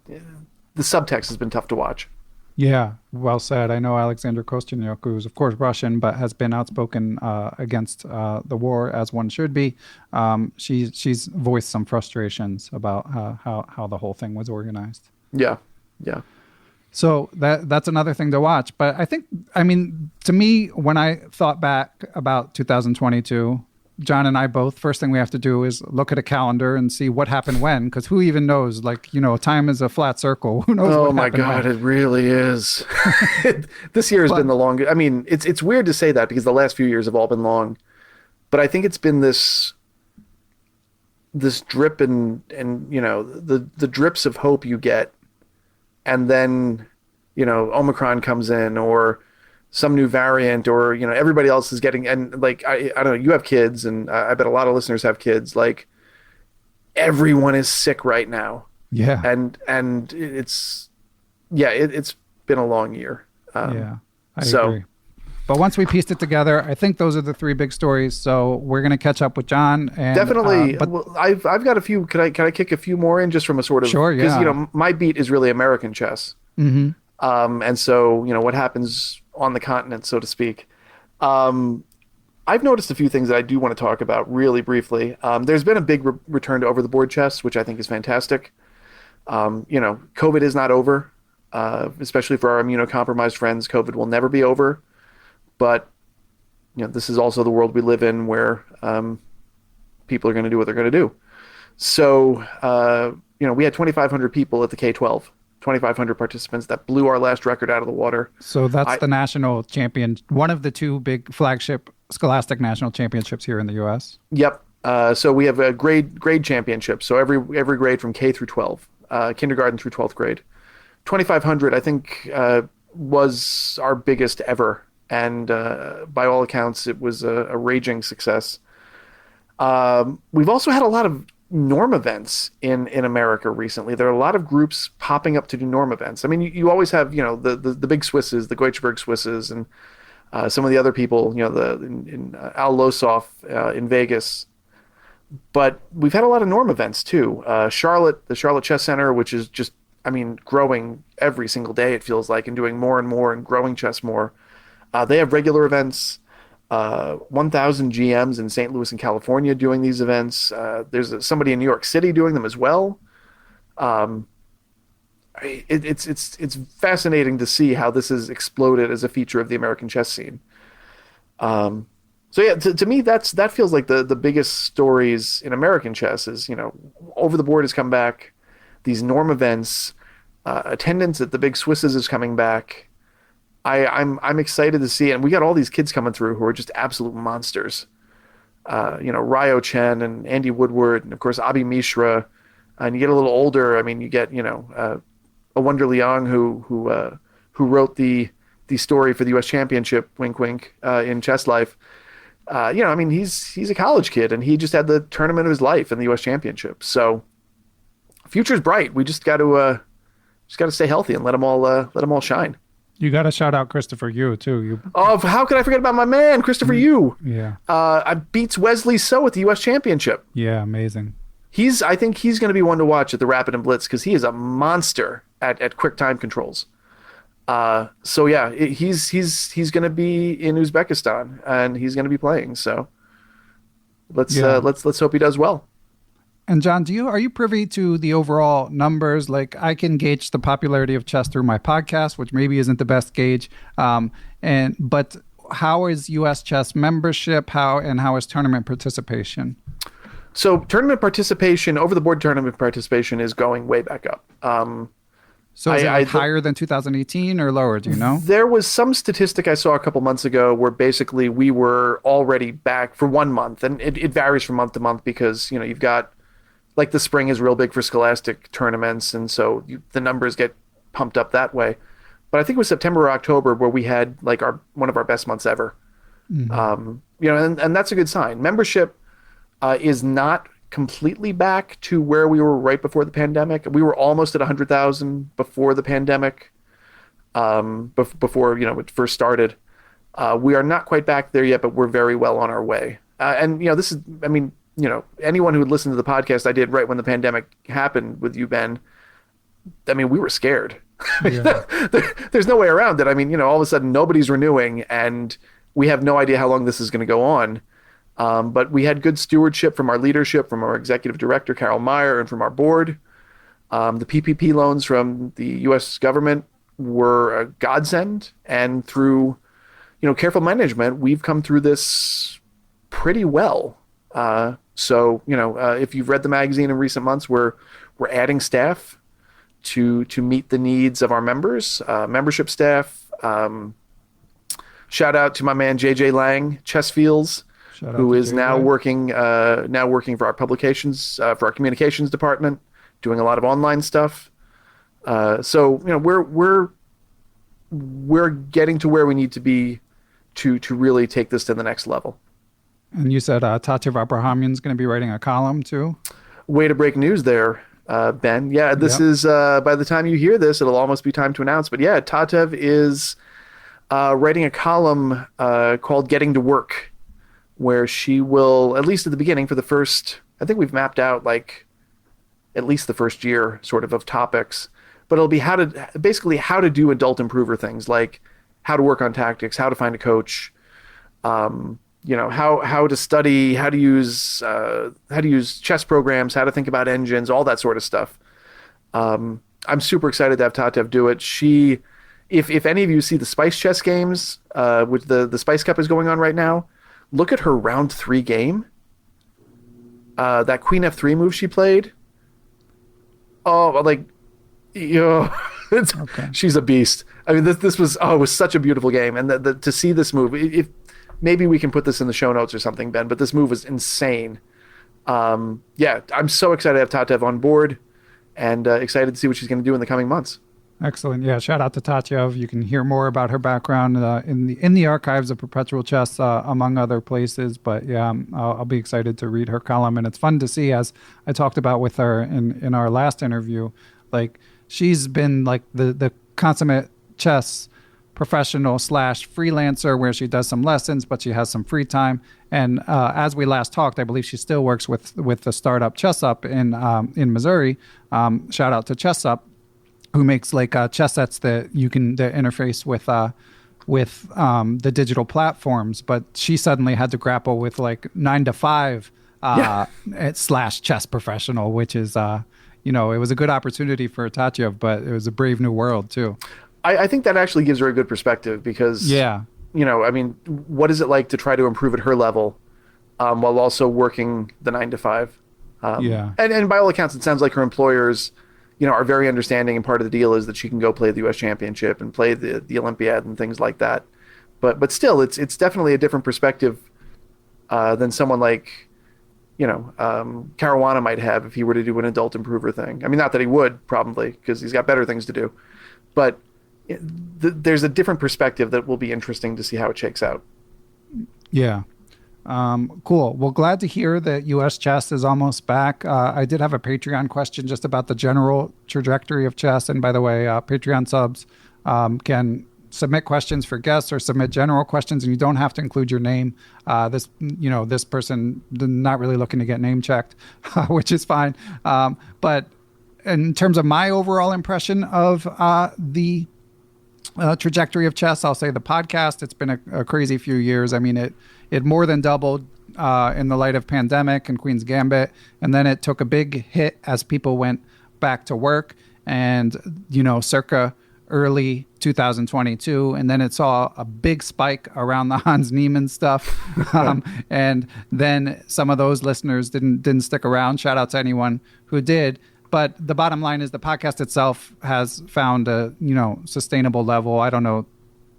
the subtext has been tough to watch. Yeah, well said. I know Alexander Kostyanyuk, who's of course Russian, but has been outspoken against the war, as one should be. She's voiced some frustrations about how the whole thing was organized. Yeah. So that's another thing to watch. But I mean, to me, when I thought back about 2022, John and I both, first thing we have to do is look at a calendar and see what happened when, because who even knows? Like, time is a flat circle. Who knows what happened when? Oh my God, it really is. This year has been the longest. I mean, it's weird to say that because the last few years have all been long, but I think it's been this drip and the drips of hope you get, and then Omicron comes in, or some new variant, or everybody else is getting, and like I don't know, you have kids, and I bet a lot of listeners have kids. Like, everyone is sick right now. Yeah. And it's been a long year. I agree. But once we pieced it together, I think those are the three big stories. So we're going to catch up with John. And, definitely. Well, I've got a few. Can I kick a few more in, just from a sort of, sure, yeah. Because my beat is really American chess. Mm-hmm. And so what happens on the continent, so to speak. I've noticed a few things that I do want to talk about really briefly. There's been a big return to over-the-board chess, which I think is fantastic. COVID is not over, especially for our immunocompromised friends. COVID will never be over. But this is also the world we live in, where people are going to do what they're going to do. So, we had 2,500 people at the K-12. 2,500 participants. That blew our last record out of the water. So that's the national champion, one of the two big flagship scholastic national championships here in the U.S. Yep. So we have a grade championship. So every grade from K through 12, kindergarten through 12th grade. 2,500, I think, was our biggest ever. And by all accounts, it was a raging success. We've also had a lot of norm events in America recently. There are a lot of groups popping up to do norm events. I mean, you always have, the big Swisses, the Goichberg Swisses, and some of the other people, Al Losoff in Vegas. But we've had a lot of norm events too. The Charlotte Chess Center, which is just, growing every single day, it feels like, and doing more and more and growing chess more. They have regular events. 1,000 GMs in St. Louis and California doing these events. There's somebody in New York City doing them as well. It's fascinating to see how this has exploded as a feature of the American chess scene. So yeah, to me, that feels like the biggest stories in American chess is, over the board has come back, these norm events, attendance at the big Swisses is coming back. I'm excited to see it. And we got all these kids coming through who are just absolute monsters. Ryo Chen and Andy Woodward, and of course Abi Mishra. And you get a little older. I mean, you get a Wonder Liang who wrote the story for the U.S. Championship, wink wink, in Chess Life. I mean, he's a college kid, and he just had the tournament of his life in the U.S. Championship. So, future's bright. We just got to stay healthy and let them all shine. You got to shout out Christopher Yu too. Oh, how could I forget about my man Christopher Yu? Yeah. I beats Wesley So at the U.S. Championship. Yeah, amazing. I think he's going to be one to watch at the Rapid and Blitz because he is a monster at quick time controls. So yeah, he's going to be in Uzbekistan and he's going to be playing. So let's hope he does well. And John, are you privy to the overall numbers? Like, I can gauge the popularity of chess through my podcast, which maybe isn't the best gauge. But how is U.S. chess membership? How is tournament participation? So tournament participation, over the board tournament participation is going way back up. So is it higher than 2018 or lower? Do you know? There was some statistic I saw a couple months ago where basically we were already back for 1 month, and it varies from month to month because you've got, like, the spring is real big for Scholastic tournaments, and so the numbers get pumped up that way. But I think it was September or October where we had like one of our best months ever. Mm-hmm. And that's a good sign. Membership is not completely back to where we were right before the pandemic. We were almost at 100,000 before the pandemic, before it first started. We are not quite back there yet, but we're very well on our way. This is, I mean, anyone who would listen to the podcast I did right when the pandemic happened with you, Ben, I mean, we were scared. Yeah. There's no way around it. I mean, all of a sudden nobody's renewing and we have no idea how long this is going to go on. But we had good stewardship from our leadership, from our executive director, Carol Meyer, and from our board. The PPP loans from the U.S. government were a godsend. And through, careful management, we've come through this pretty well. So if you've read the magazine in recent months, we're adding staff to meet the needs of our members, membership staff. Shout out to my man JJ Lang, Chessfields, who is now working for our publications, for our communications department, doing a lot of online stuff. So we're getting to where we need to be to really take this to the next level. And you said Tatev Abrahamyan's going to be writing a column too? Way to break news there, Ben. Yeah, this is, by the time you hear this, it'll almost be time to announce. But yeah, Tatev is writing a column called Getting to Work, where she will, at least at the beginning, for the first, I think we've mapped out like at least the first year sort of topics, but it'll be how to do adult improver things, like how to work on tactics, how to find a coach, how to study, how to use chess programs, how to think about engines, all that sort of stuff. I'm super excited to have Tatev do it. If any of you see the Spice Chess games, which the Spice Cup is going on right now, look at her round 3 game. That Queen F3 move she played. Oh, okay. She's a beast. I mean, this was it was such a beautiful game, and to see this move, if maybe we can put this in the show notes or something, Ben, but this move was insane. I'm so excited to have Tatev on board, and excited to see what she's going to do in the coming months. Excellent. Yeah, shout out to Tatev. You can hear more about her background in the archives of Perpetual Chess, among other places. But yeah, I'll be excited to read her column. And it's fun to see, as I talked about with her in our last interview, like she's been like the consummate chess professional / freelancer, where she does some lessons, but she has some free time. And as we last talked, I believe she still works with the startup Chess Up in Missouri. Shout out to Chess Up, who makes like chess sets that you can interface with the digital platforms. But she suddenly had to grapple with like 9 to 5 / chess professional, which is it was a good opportunity for Tatyev, but it was a brave new world too. I think that actually gives her a good perspective because, I mean, what is it like to try to improve at her level while also working the 9 to 5? And by all accounts, it sounds like her employers, are very understanding, and part of the deal is that she can go play the U.S. Championship and play the Olympiad and things like that. But still, it's definitely a different perspective than someone like, Caruana might have if he were to do an adult improver thing. I mean, not that he would, probably, because he's got better things to do. But there's a different perspective that will be interesting to see how it shakes out. Yeah. Cool. Well, glad to hear that U.S. chess is almost back. I did have a Patreon question just about the general trajectory of chess. And by the way, Patreon subs can submit questions for guests or submit general questions, and you don't have to include your name. This person not really looking to get name checked, which is fine. But in terms of my overall impression of the trajectory of chess, I'll say the podcast, it's been a crazy few years. I mean, it more than doubled in the light of pandemic and Queen's Gambit. And then it took a big hit as people went back to work and, circa early 2022. And then it saw a big spike around the Hans Niemann stuff. And then some of those listeners didn't stick around. Shout out to anyone who did. But the bottom line is the podcast itself has found a, sustainable level. I don't know,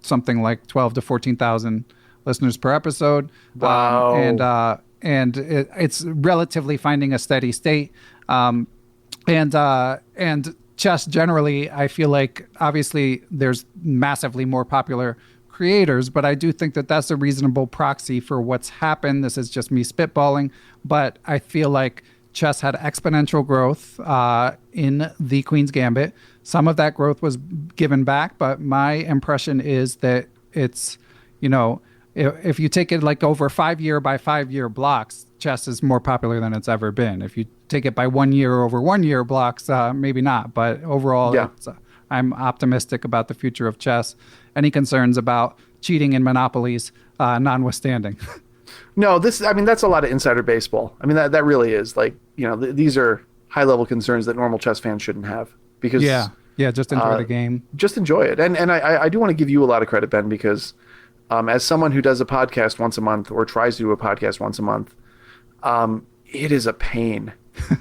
something like 12 to 14,000 listeners per episode. Wow. And it's relatively finding a steady state. And chess generally, I feel like obviously there's massively more popular creators, but I do think that that's a reasonable proxy for what's happened. This is just me spitballing, but I feel like chess had exponential growth in the Queen's Gambit. Some of that growth was given back, but my impression is that it's, if you take it like over 5 year by 5 year blocks, chess is more popular than it's ever been. If you take it by 1 year over 1 year blocks, maybe not. But overall, I'm optimistic about the future of chess. Any concerns about cheating in monopolies, notwithstanding. No, that's a lot of insider baseball. I mean, that really is like, these are high level concerns that normal chess fans shouldn't have because just enjoy the game. Just enjoy it. And I do want to give you a lot of credit, Ben, because as someone who does a podcast once a month or tries to do a podcast once a month, it is a pain.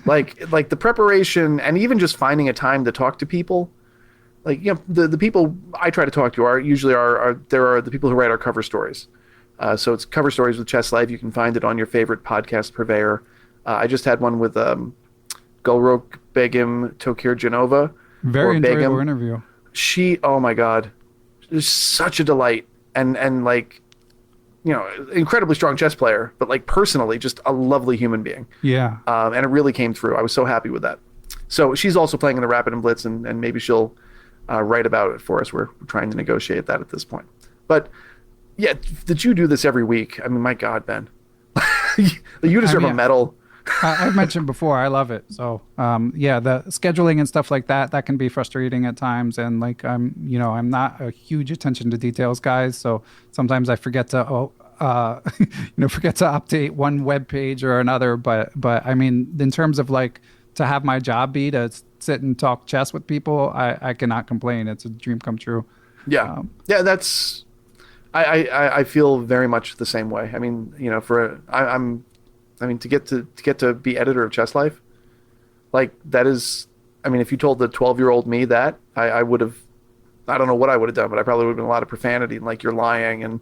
like the preparation and even just finding a time to talk to people. Like, the people I try to talk to are usually the people who write our cover stories. So it's Cover Stories with Chess Live. You can find it on your favorite podcast purveyor. I just had one with Gulrokh Begim Tokir Genova. Very enjoyable interview. She, oh my God, is such a delight. And like, incredibly strong chess player, but like personally, just a lovely human being. Yeah. And it really came through. I was so happy with that. So she's also playing in the Rapid and Blitz, and maybe she'll write about it for us. We're trying to negotiate that at this point. But yeah, that you do this every week. I mean, my God, Ben, you deserve a medal. I've mentioned before, I love it. So, the scheduling and stuff like that can be frustrating at times. And like, I'm not a huge attention to details guy. So sometimes I forget to, forget to update one web page or another. But I mean, in terms of like to have my job be to sit and talk chess with people, I cannot complain. It's a dream come true. Yeah. That's, I feel very much the same way. I mean, to get to be editor of Chess Life, like that is, I mean, if you told the 12-year-old me that, I would have, I don't know what I would have done, but I probably would have been a lot of profanity and like, you're lying and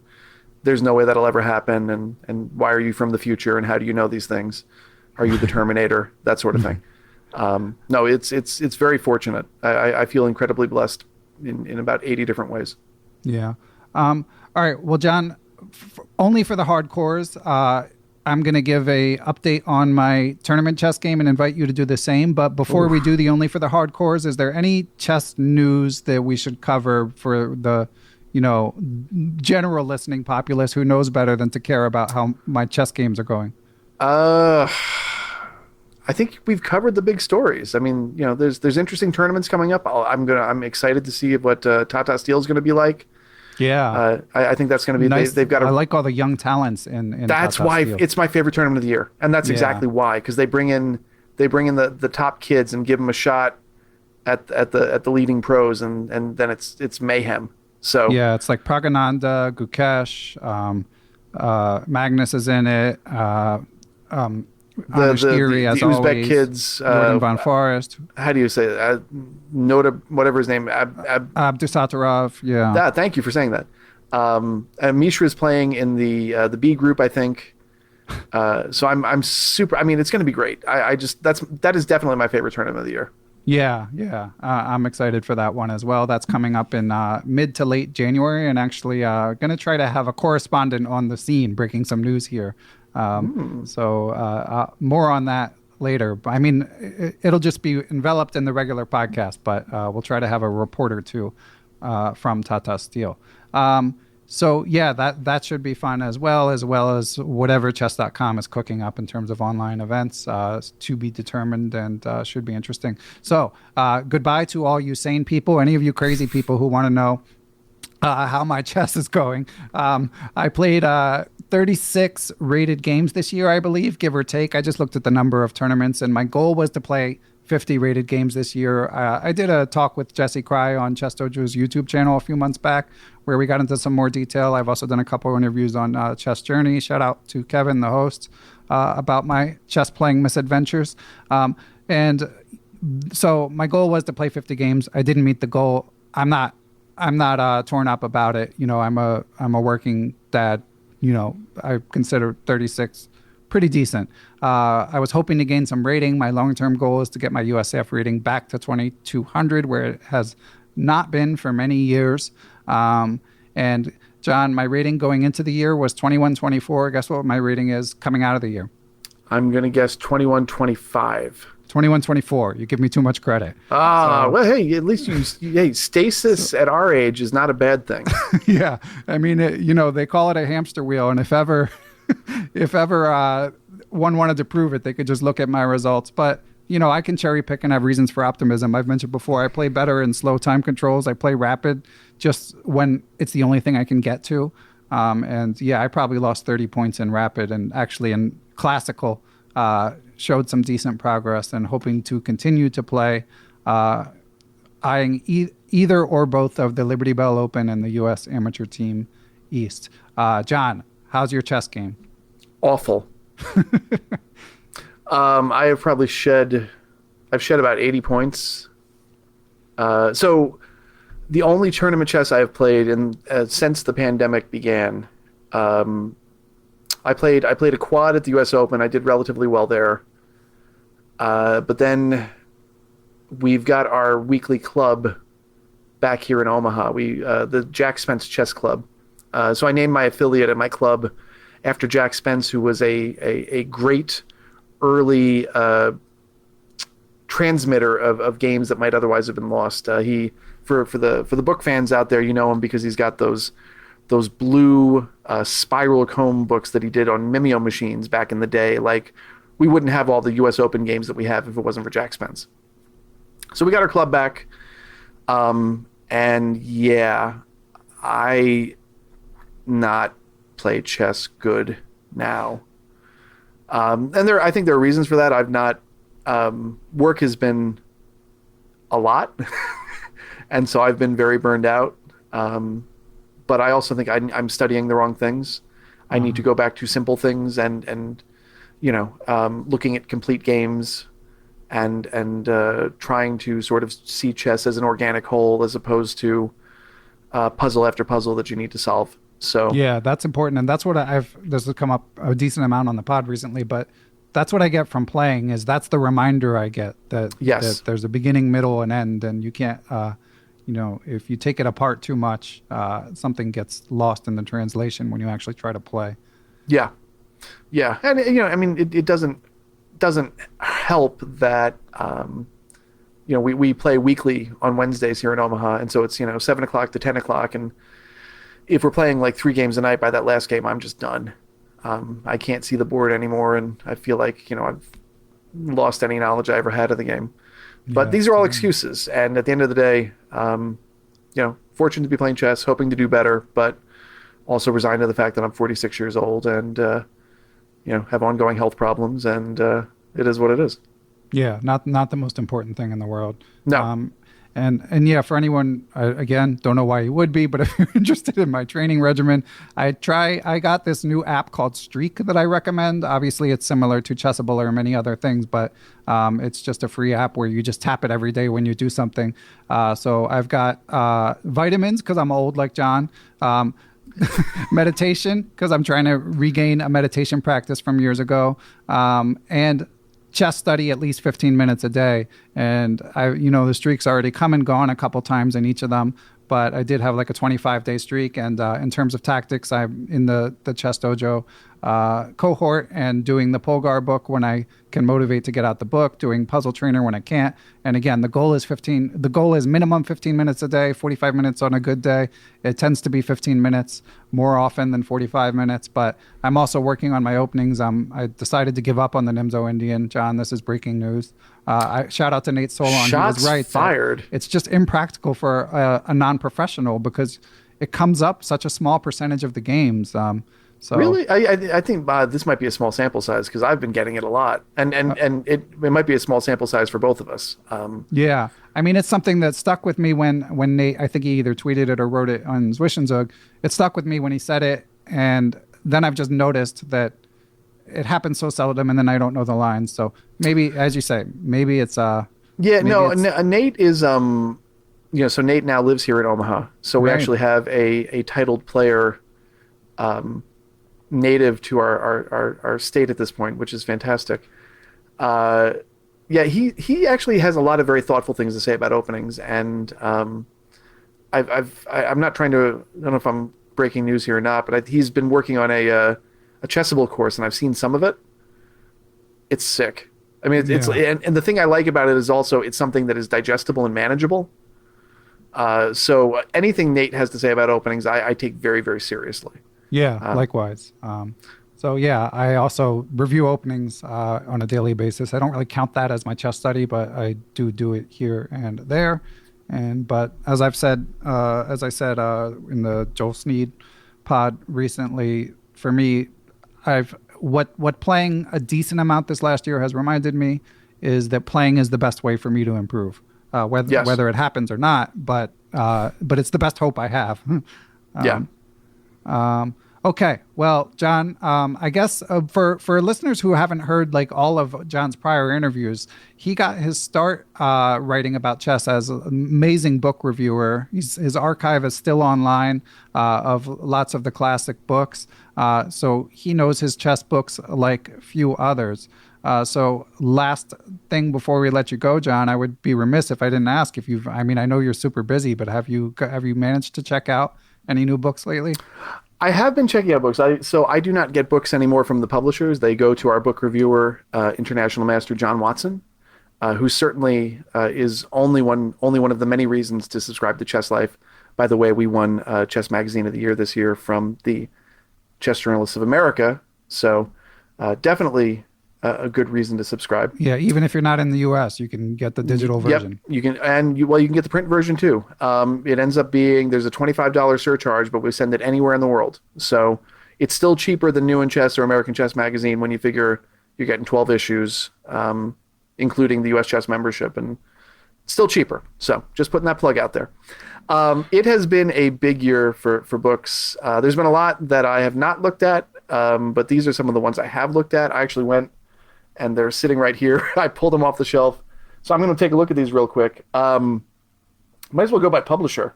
there's no way that'll ever happen. And why are you from the future? And how do you know these things? Are you the Terminator? That sort of thing. No, it's very fortunate. I feel incredibly blessed in about 80 different ways. Yeah. All right. Well, John, only for the hardcores, I'm going to give a update on my tournament chess game and invite you to do the same. But before we do the only for the hardcores, is there any chess news that we should cover for the, general listening populace who knows better than to care about how my chess games are going? I think we've covered the big stories. I mean, there's interesting tournaments coming up. I'm excited to see what Tata Steel is going to be like. Yeah, I think that's going to be nice. They've got. I like all the young talents in that's Tata why Steel. It's my favorite tournament of the year, and that's exactly why, because they bring in they bring in the top kids and give them a shot at the leading pros, and then it's mayhem. So Yeah, it's like Pragananda, Gukesh, Magnus is in it. Anish Giri, as the Uzbek always. kids, Jordan Von Forest. how do you say it? Nota, whatever his name, Abdusatarov, yeah. thank you for saying that. And Mishra is playing in the B group, I think. So I'm super. I mean, it's going to be great. That is definitely my favorite tournament of the year. Yeah. I'm excited for that one as well. That's coming up in mid to late January, and actually going to try to have a correspondent on the scene breaking some news here. So more on that later. I mean, it'll just be enveloped in the regular podcast, but we'll try to have a reporter too from Tata Steel. So yeah, that should be fun as well as whatever chess.com is cooking up in terms of online events to be determined, and should be interesting. So goodbye to all you sane people, any of you crazy people who want to know how my chess is going. I played 36 rated games this year, I believe, give or take. I just looked at the number of tournaments, and my goal was to play 50 rated games this year. I did a talk with Jesse Cry on Chess Dojo's YouTube channel a few months back where we got into some more detail. I've also done a couple of interviews on Chess Journey. Shout out to Kevin, the host, about my chess playing misadventures. And so my goal was to play 50 games. I didn't meet the goal. I'm not torn up about it. You know, I'm a working dad. You know, I consider 36 pretty decent. I was hoping to gain some rating. My long-term goal is to get my USF rating back to 2200, where it has not been for many years. And John, my rating going into the year was 2124. Guess what my rating is coming out of the year? I'm going to guess 2125. 2124. You give me too much credit. Well, hey, at least hey, stasis at our age is not a bad thing. Yeah. I mean, they call it a hamster wheel. And if ever one wanted to prove it, they could just look at my results. But, I can cherry pick and have reasons for optimism. I've mentioned before, I play better in slow time controls. I play rapid just when it's the only thing I can get to. And yeah, I probably lost 30 points in rapid, and actually in classical showed some decent progress, and hoping to continue to play, eyeing either or both of the Liberty Bell Open and the U.S. Amateur Team East. John, how's your chess game? Awful. I have probably shed about 80 points. So the only tournament chess I have played since the pandemic began, I played a quad at the U.S. Open. I did relatively well there. But then we've got our weekly club back here in Omaha. The Jack Spence Chess Club. So I named my affiliate at my club after Jack Spence, who was a great early transmitter of games that might otherwise have been lost. He for the book fans out there, you know him because he's got those blue spiral comb books that he did on Mimeo machines back in the day. Like, we wouldn't have all the U.S. Open games that we have if it wasn't for Jack Spence. So we got our club back, and yeah, I not play chess good now. And I think there are reasons for that. I've not, work has been a lot, and so I've been very burned out. But I also think I'm studying the wrong things. I need to go back to simple things and looking at complete games and trying to sort of see chess as an organic whole as opposed to puzzle after puzzle that you need to solve. So yeah, that's important, and that's what this has come up a decent amount on the pod recently, but that's what I get from playing. That's the reminder I get that there's a beginning, middle, and end, and you can't if you take it apart too much, something gets lost in the translation when you actually try to play. Yeah, and it doesn't help that we play weekly on Wednesdays here in Omaha, and so it's 7 o'clock to 10 o'clock, and if we're playing like 3 games a night, by that last game I'm just done. I can't see the board anymore, and I feel like I've lost any knowledge I ever had of the game. But these are all excuses, and at the end of the day, fortunate to be playing chess, hoping to do better, but also resigned to the fact that I'm 46 years old and have ongoing health problems, and it is what it is. Yeah, not the most important thing in the world. No. And yeah, for anyone, again, don't know why you would be, but if you're interested in my training regimen, I got this new app called Streak that I recommend. Obviously, it's similar to Chessable or many other things, but it's just a free app where you just tap it every day when you do something. So I've got vitamins because I'm old like John. Meditation because I'm trying to regain a meditation practice from years ago. And chess study at least 15 minutes a day. And the streak's already come and gone a couple times in each of them, but I did have like a 25-day streak. And in terms of tactics, I'm in the chess dojo cohort and doing the Polgar book when I can motivate to get out the book, doing puzzle trainer when I can't. And again, the goal is minimum 15 minutes a day, 45 minutes on a good day. It tends to be 15 minutes more often than 45 minutes, but I'm also working on my openings. I decided to give up on the Nimzo Indian. John, this is breaking news. Shout out to Nate Solon. Shots he was right. Fired. It's just impractical for a non-professional because it comes up such a small percentage of the games. So Really, I think this might be a small sample size because I've been getting it a lot, and it might be a small sample size for both of us. Yeah, I mean it's something that stuck with me when Nate, I think he either tweeted it or wrote it on Zwischenzug. It stuck with me when he said it, and then I've just noticed that it happens so seldom, and then I don't know the lines. So maybe, as you say, maybe it's Nate is so Nate now lives here in Omaha, so we actually have a titled player. Native to our state at this point, which is fantastic. He actually has a lot of very thoughtful things to say about openings, and I'm not trying to, I don't know if I'm breaking news here or not, but he's been working on a Chessable course, and I've seen some of it. It's sick. I mean, it's and the thing I like about it is also it's something that is digestible and manageable. So anything Nate has to say about openings, I take very, very seriously. Yeah, likewise. So yeah, I also review openings on a daily basis. I don't really count that as my chess study, but I do it here and there. But as I said in the Joel Sneed pod recently, for me, what playing a decent amount this last year has reminded me is that playing is the best way for me to improve, whether it happens or not. But it's the best hope I have. Okay. Well, John, I guess for listeners who haven't heard like all of John's prior interviews, he got his start writing about chess as an amazing book reviewer. His archive is still online of lots of the classic books. So he knows his chess books like few others. So last thing before we let you go, John, I would be remiss if I didn't ask if I know you're super busy, but have you managed to check out any new books lately? I have been checking out books. I do not get books anymore from the publishers. They go to our book reviewer, international master John Watson, who certainly is only one of the many reasons to subscribe to Chess Life. By the way, we won Chess Magazine of the Year this year from the Chess Journalists of America. So definitely a good reason to subscribe. Yeah, even if you're not in the U.S., you can get the digital version. Yep, you can, you can get the print version too. It ends up being there's a $25 surcharge, but we send it anywhere in the world, so it's still cheaper than New in Chess or American Chess Magazine when you figure you're getting 12 issues, including the U.S. Chess membership, and still cheaper. So just putting that plug out there. It has been a big year for books. There's been a lot that I have not looked at, but these are some of the ones I have looked at. I actually went. And they're sitting right here. I pulled them off the shelf. So I'm going to take a look at these real quick. Might as well go by publisher.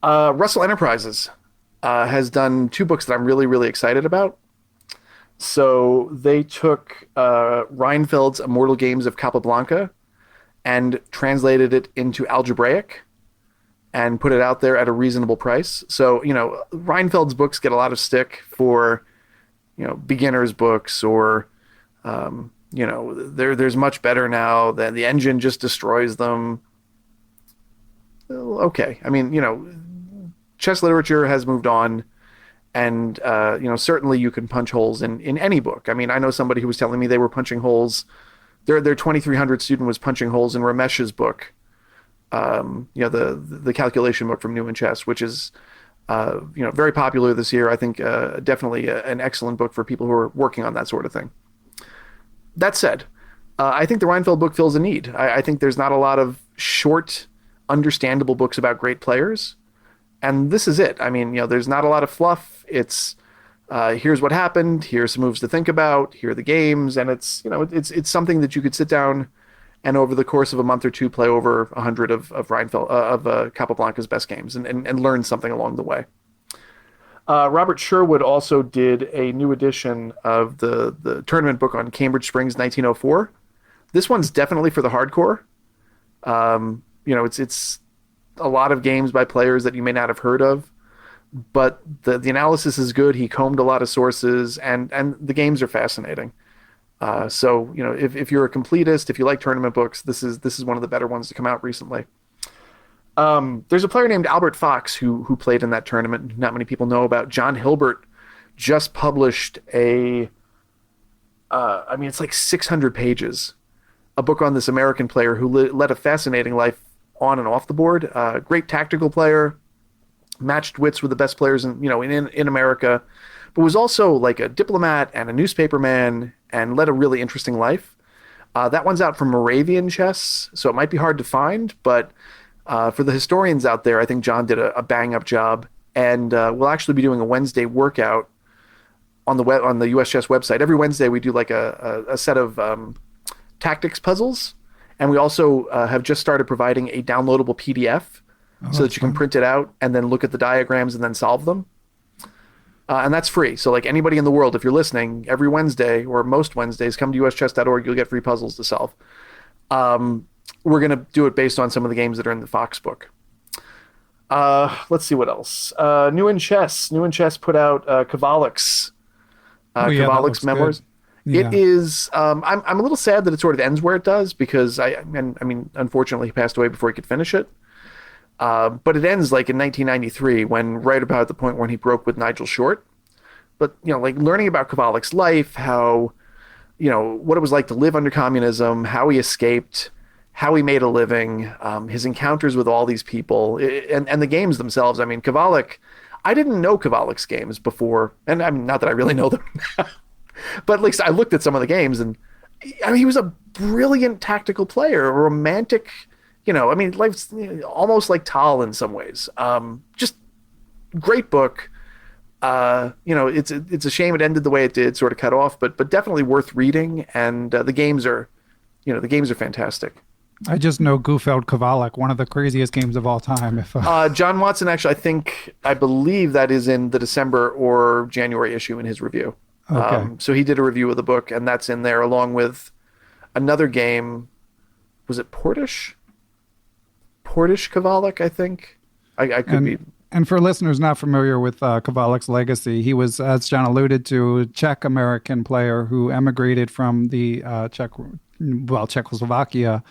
Russell Enterprises has done two books that I'm really, really excited about. So they took Reinfeld's Immortal Games of Capablanca and translated it into algebraic and put it out there at a reasonable price. So, Reinfeld's books get a lot of stick for, beginners books or... there's much better now that the engine just destroys them. Okay. I mean, chess literature has moved on and, certainly you can punch holes in any book. I mean, I know somebody who was telling me they were punching holes. Their 2300 student was punching holes in Ramesh's book. The calculation book from New in Chess, which is, very popular this year. I think, definitely an excellent book for people who are working on that sort of thing. That said, I think the Reinfeld book fills a need. I think there's not a lot of short, understandable books about great players, and this is it. I mean, there's not a lot of fluff. It's here's what happened. Here's some moves to think about. Here are the games, and it's something that you could sit down and over the course of a month or two play over 100 of Reinfeld Capablanca's best games and learn something along the way. Robert Sherwood also did a new edition of the tournament book on Cambridge Springs 1904. This one's definitely for the hardcore. It's a lot of games by players that you may not have heard of, but the analysis is good. He combed a lot of sources, and the games are fascinating. So if you're a completist, if you like tournament books, this is one of the better ones to come out recently. There's a player named Albert Fox who played in that tournament. Not many people know about. John Hilbert just published it's like 600 pages, a book on this American player who led a fascinating life on and off the board. Great tactical player, matched wits with the best players in America, but was also like a diplomat and a newspaperman and led a really interesting life. That one's out from Moravian Chess, so it might be hard to find, but for the historians out there, I think John did a bang-up job, and we'll actually be doing a Wednesday workout on the US Chess website. Every Wednesday we do like a set of tactics puzzles, and we also have just started providing a downloadable PDF so that you can print it out and then look at the diagrams and then solve them. And that's free. So like anybody in the world, if you're listening, every Wednesday or most Wednesdays, come to uschess.org. You'll get free puzzles to solve. We're going to do it based on some of the games that are in the Fox book. Let's see what else. New in Chess put out Kavalik's Kavalik's memoirs. Yeah. It is. I'm a little sad that it sort of ends where it does because unfortunately he passed away before he could finish it. But it ends like in 1993 when right about the point when he broke with Nigel Short. But like learning about Kavalik's life, how what it was like to live under communism, how he escaped, how he made a living, his encounters with all these people, and the games themselves. I mean, Kavalik. I didn't know Kavalik's games before, and I mean not that I really know them. But at least I looked at some of the games, and he was a brilliant tactical player, a romantic, life's almost like Tal in some ways. Just great book. It's a shame it ended the way it did, sort of cut off, but definitely worth reading. And the games are fantastic. I just know Gufeld Kavalik, one of the craziest games of all time. John Watson, actually, I believe that is in the December or January issue in his review. Okay. So he did a review of the book, and that's in there along with another game. Was it Portish Kavalik, I think? I could be. And for listeners not familiar with Kavalik's legacy, he was, as John alluded to, a Czech-American player who emigrated from the Czechoslovakia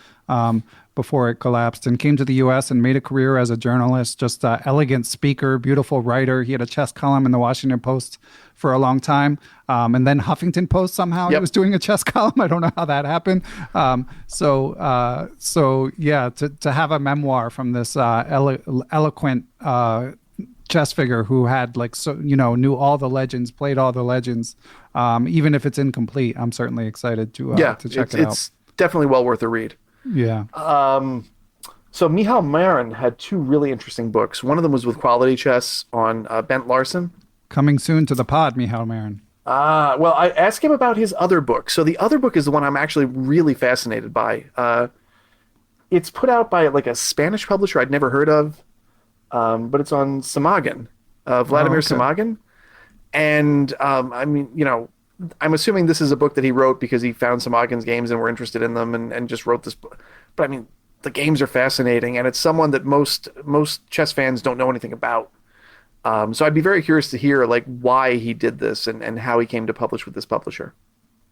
before it collapsed and came to the U.S. and made a career as a journalist, just an elegant speaker, beautiful writer. He had a chess column in the Washington Post for a long time. And then Huffington Post somehow he was doing a chess column. I don't know how that happened. To have a memoir from this eloquent chess figure who had knew all the legends, played all the legends, even if it's incomplete, I'm certainly excited to check it out. It's definitely well worth a read. Yeah. So Michal Marin had two really interesting books. One of them was with Quality Chess on Bent Larsen. Coming soon to the pod, Michal Marin. Well, I asked him about his other book. So the other book is the one I'm actually really fascinated by. It's put out by like a Spanish publisher I'd never heard of, but it's on Samagin, Vladimir Samagin. And I'm assuming this is a book that he wrote because he found Samagin's games and were interested in them and just wrote this book. But I mean, the games are fascinating, and it's someone that most chess fans don't know anything about. So I'd be very curious to hear like why he did this and how he came to publish with this publisher.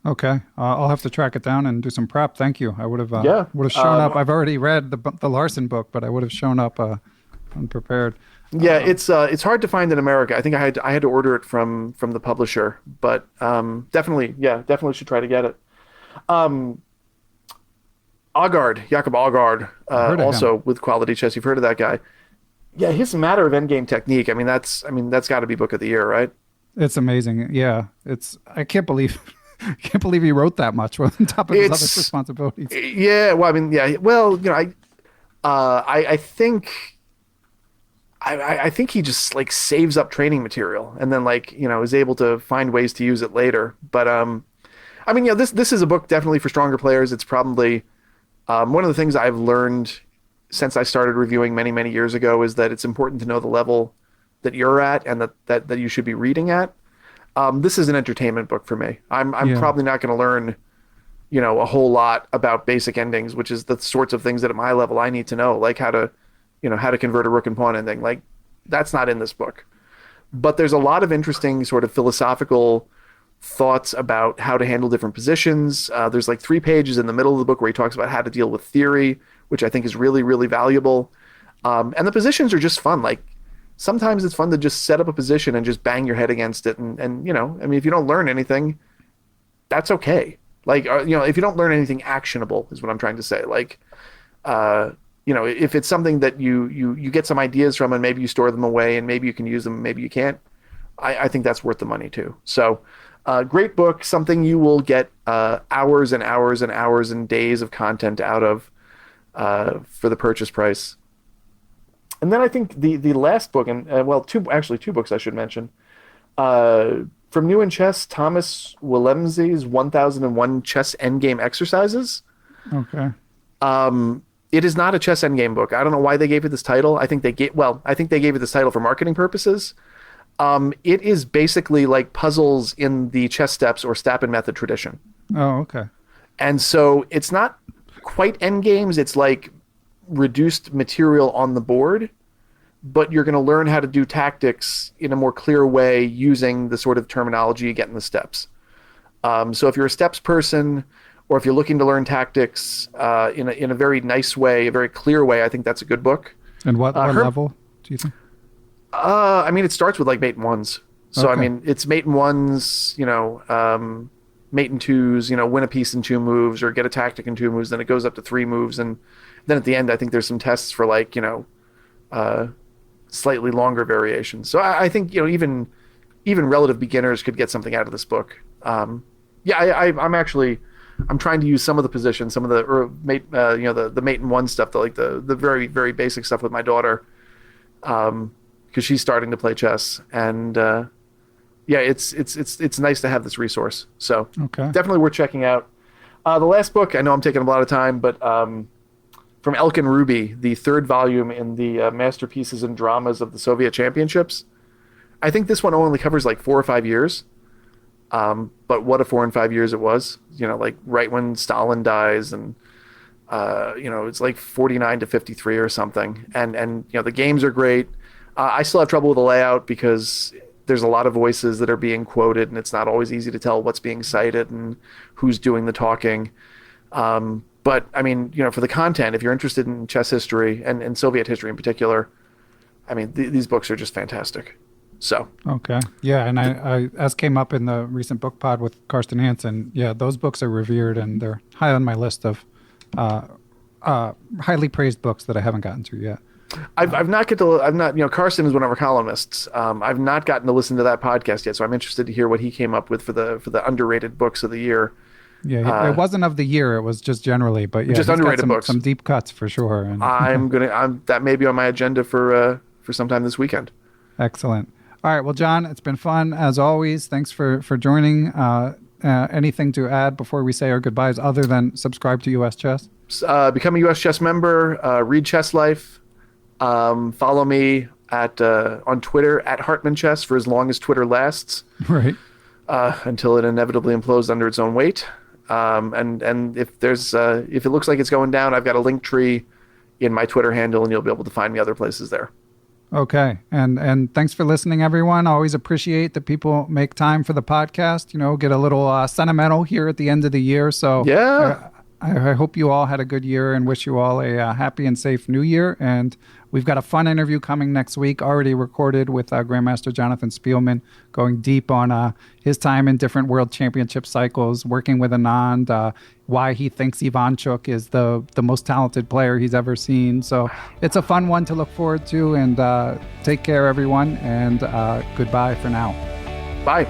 Okay, I'll have to track it down and do some prep. Thank you. I would have shown up. I've already read the Larsen book, but I would have shown up unprepared. Yeah, it's hard to find in America. I think I had to order it from the publisher, but definitely should try to get it. Jakob Aagaard, also with Quality Chess. You've heard of that guy? Yeah, his Matter of Endgame Technique. That's got to be book of the year, right? It's amazing. Yeah, I can't believe Can't believe he wrote that much on top of his other It's responsibilities. yeah. Well, I mean, yeah. Well, I think. I think he just like saves up training material and then like is able to find ways to use it later. But I mean, this is a book definitely for stronger players. It's probably one of the things I've learned since I started reviewing many years ago is that it's important to know the level that you're at and that you should be reading at. This is an entertainment book for me. I'm probably not going to learn a whole lot about basic endings, which is the sorts of things that at my level I need to know, like how to convert a rook and pawn ending. Like that's not in this book. But there's a lot of interesting sort of philosophical thoughts about how to handle different positions. There's like 3 pages in the middle of the book where he talks about how to deal with theory, which I think is really valuable. And the positions are just fun. Like sometimes it's fun to just set up a position and just bang your head against it. And I mean, if you don't learn anything, that's okay. Like, if you don't learn anything actionable is what I'm trying to say. Like, if it's something that you get some ideas from and maybe you store them away and maybe you can use them, maybe you can't, I think that's worth the money too. So great book, something you will get hours and hours and hours and days of content out of for the purchase price. And then I think the last book, and two books I should mention, from New in Chess, Thomas Willemse's 1001 Chess Endgame Exercises. Okay. It is not a chess endgame book. I don't know why they gave it this title. I think they gave it this title for marketing purposes. It is basically like puzzles in the chess steps or Stappen method tradition. Oh, okay. And so it's not quite endgames. It's like reduced material on the board, but you're going to learn how to do tactics in a more clear way using the sort of terminology you get in the steps. So if you're a steps person, or if you're looking to learn tactics in a very nice way, a very clear way, I think that's a good book. And what level do you think? I mean, it starts with like mate and ones. So, Okay. I mean, it's mate and ones, mate and twos, win a piece in 2 moves or get a tactic in 2 moves. Then it goes up to 3 moves. And then at the end, I think there's some tests for like, slightly longer variations. So I think, even relative beginners could get something out of this book. I'm trying to use some of the positions, some of the mate, the mate and one stuff, the very, very basic stuff with my daughter, because she's starting to play chess, and it's nice to have this resource. So Okay. definitely worth checking out. The last book, I know I'm taking a lot of time, but from Elkin Ruby, the 3rd volume in the Masterpieces and Dramas of the Soviet Championships. I think this one only covers like 4 or 5 years. But what a 4 and 5 years it was, like right when Stalin dies and, it's like 49 to 53 or something. And the games are great. I still have trouble with the layout because there's a lot of voices that are being quoted and it's not always easy to tell what's being cited and who's doing the talking. But I mean, for the content, if you're interested in chess history and Soviet history in particular, I mean, these books are just fantastic. So okay, yeah, and I as came up in the recent book pod with Karsten Hansen, yeah, those books are revered and they're high on my list of highly praised books that I haven't gotten to yet. I've not Karsten is one of our columnists. I've not gotten to listen to that podcast yet, so I'm interested to hear what he came up with for the underrated books of the year. Yeah, it wasn't of the year; it was just generally, but yeah, just underrated books. Some deep cuts for sure. And that may be on my agenda for sometime this weekend. Excellent. All right. Well, John, it's been fun as always. Thanks for joining. Anything to add before we say our goodbyes other than subscribe to US Chess? Become a US Chess member. Read Chess Life. Follow me on Twitter at Hartmann Chess for as long as Twitter lasts. Right. Until it inevitably implodes under its own weight. And if it looks like it's going down, I've got a link tree in my Twitter handle, and you'll be able to find me other places there. Okay. And thanks for listening, everyone. I always appreciate that people make time for the podcast, get a little sentimental here at the end of the year. So yeah, I hope you all had a good year and wish you all a happy and safe new year. And we've got a fun interview coming next week, already recorded with Grandmaster Jonathan Spielman, going deep on his time in different world championship cycles, working with Anand, why he thinks Ivanchuk is the most talented player he's ever seen. So it's a fun one to look forward to. And take care, everyone. And goodbye for now. Bye.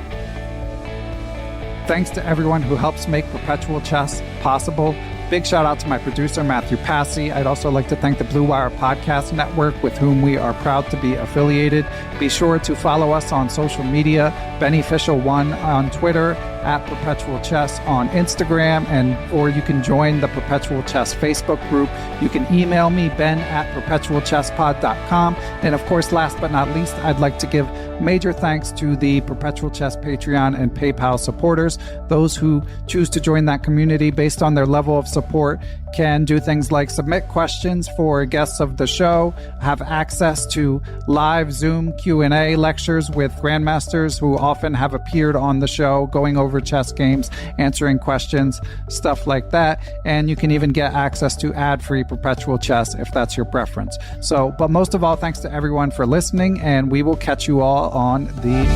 Thanks to everyone who helps make Perpetual Chess possible. Big shout out to my producer, Matthew Passy. I'd also like to thank the Blue Wire Podcast Network, with whom we are proud to be affiliated. Be sure to follow us on social media, Beneficial1 on Twitter, at Perpetual Chess on Instagram, or you can join the Perpetual Chess Facebook group. You can email me, ben@perpetualchesspod.com. And of course, last but not least, I'd like to give major thanks to the Perpetual Chess Patreon and PayPal supporters. Those who choose to join that community based on their level of support can do things like submit questions for guests of the show, have access to live Zoom Q&A lectures with grandmasters who often have appeared on the show, going over chess games, answering questions, stuff like that. And you can even get access to ad-free Perpetual Chess if that's your preference. But most of all, thanks to everyone for listening, and we will catch you all on the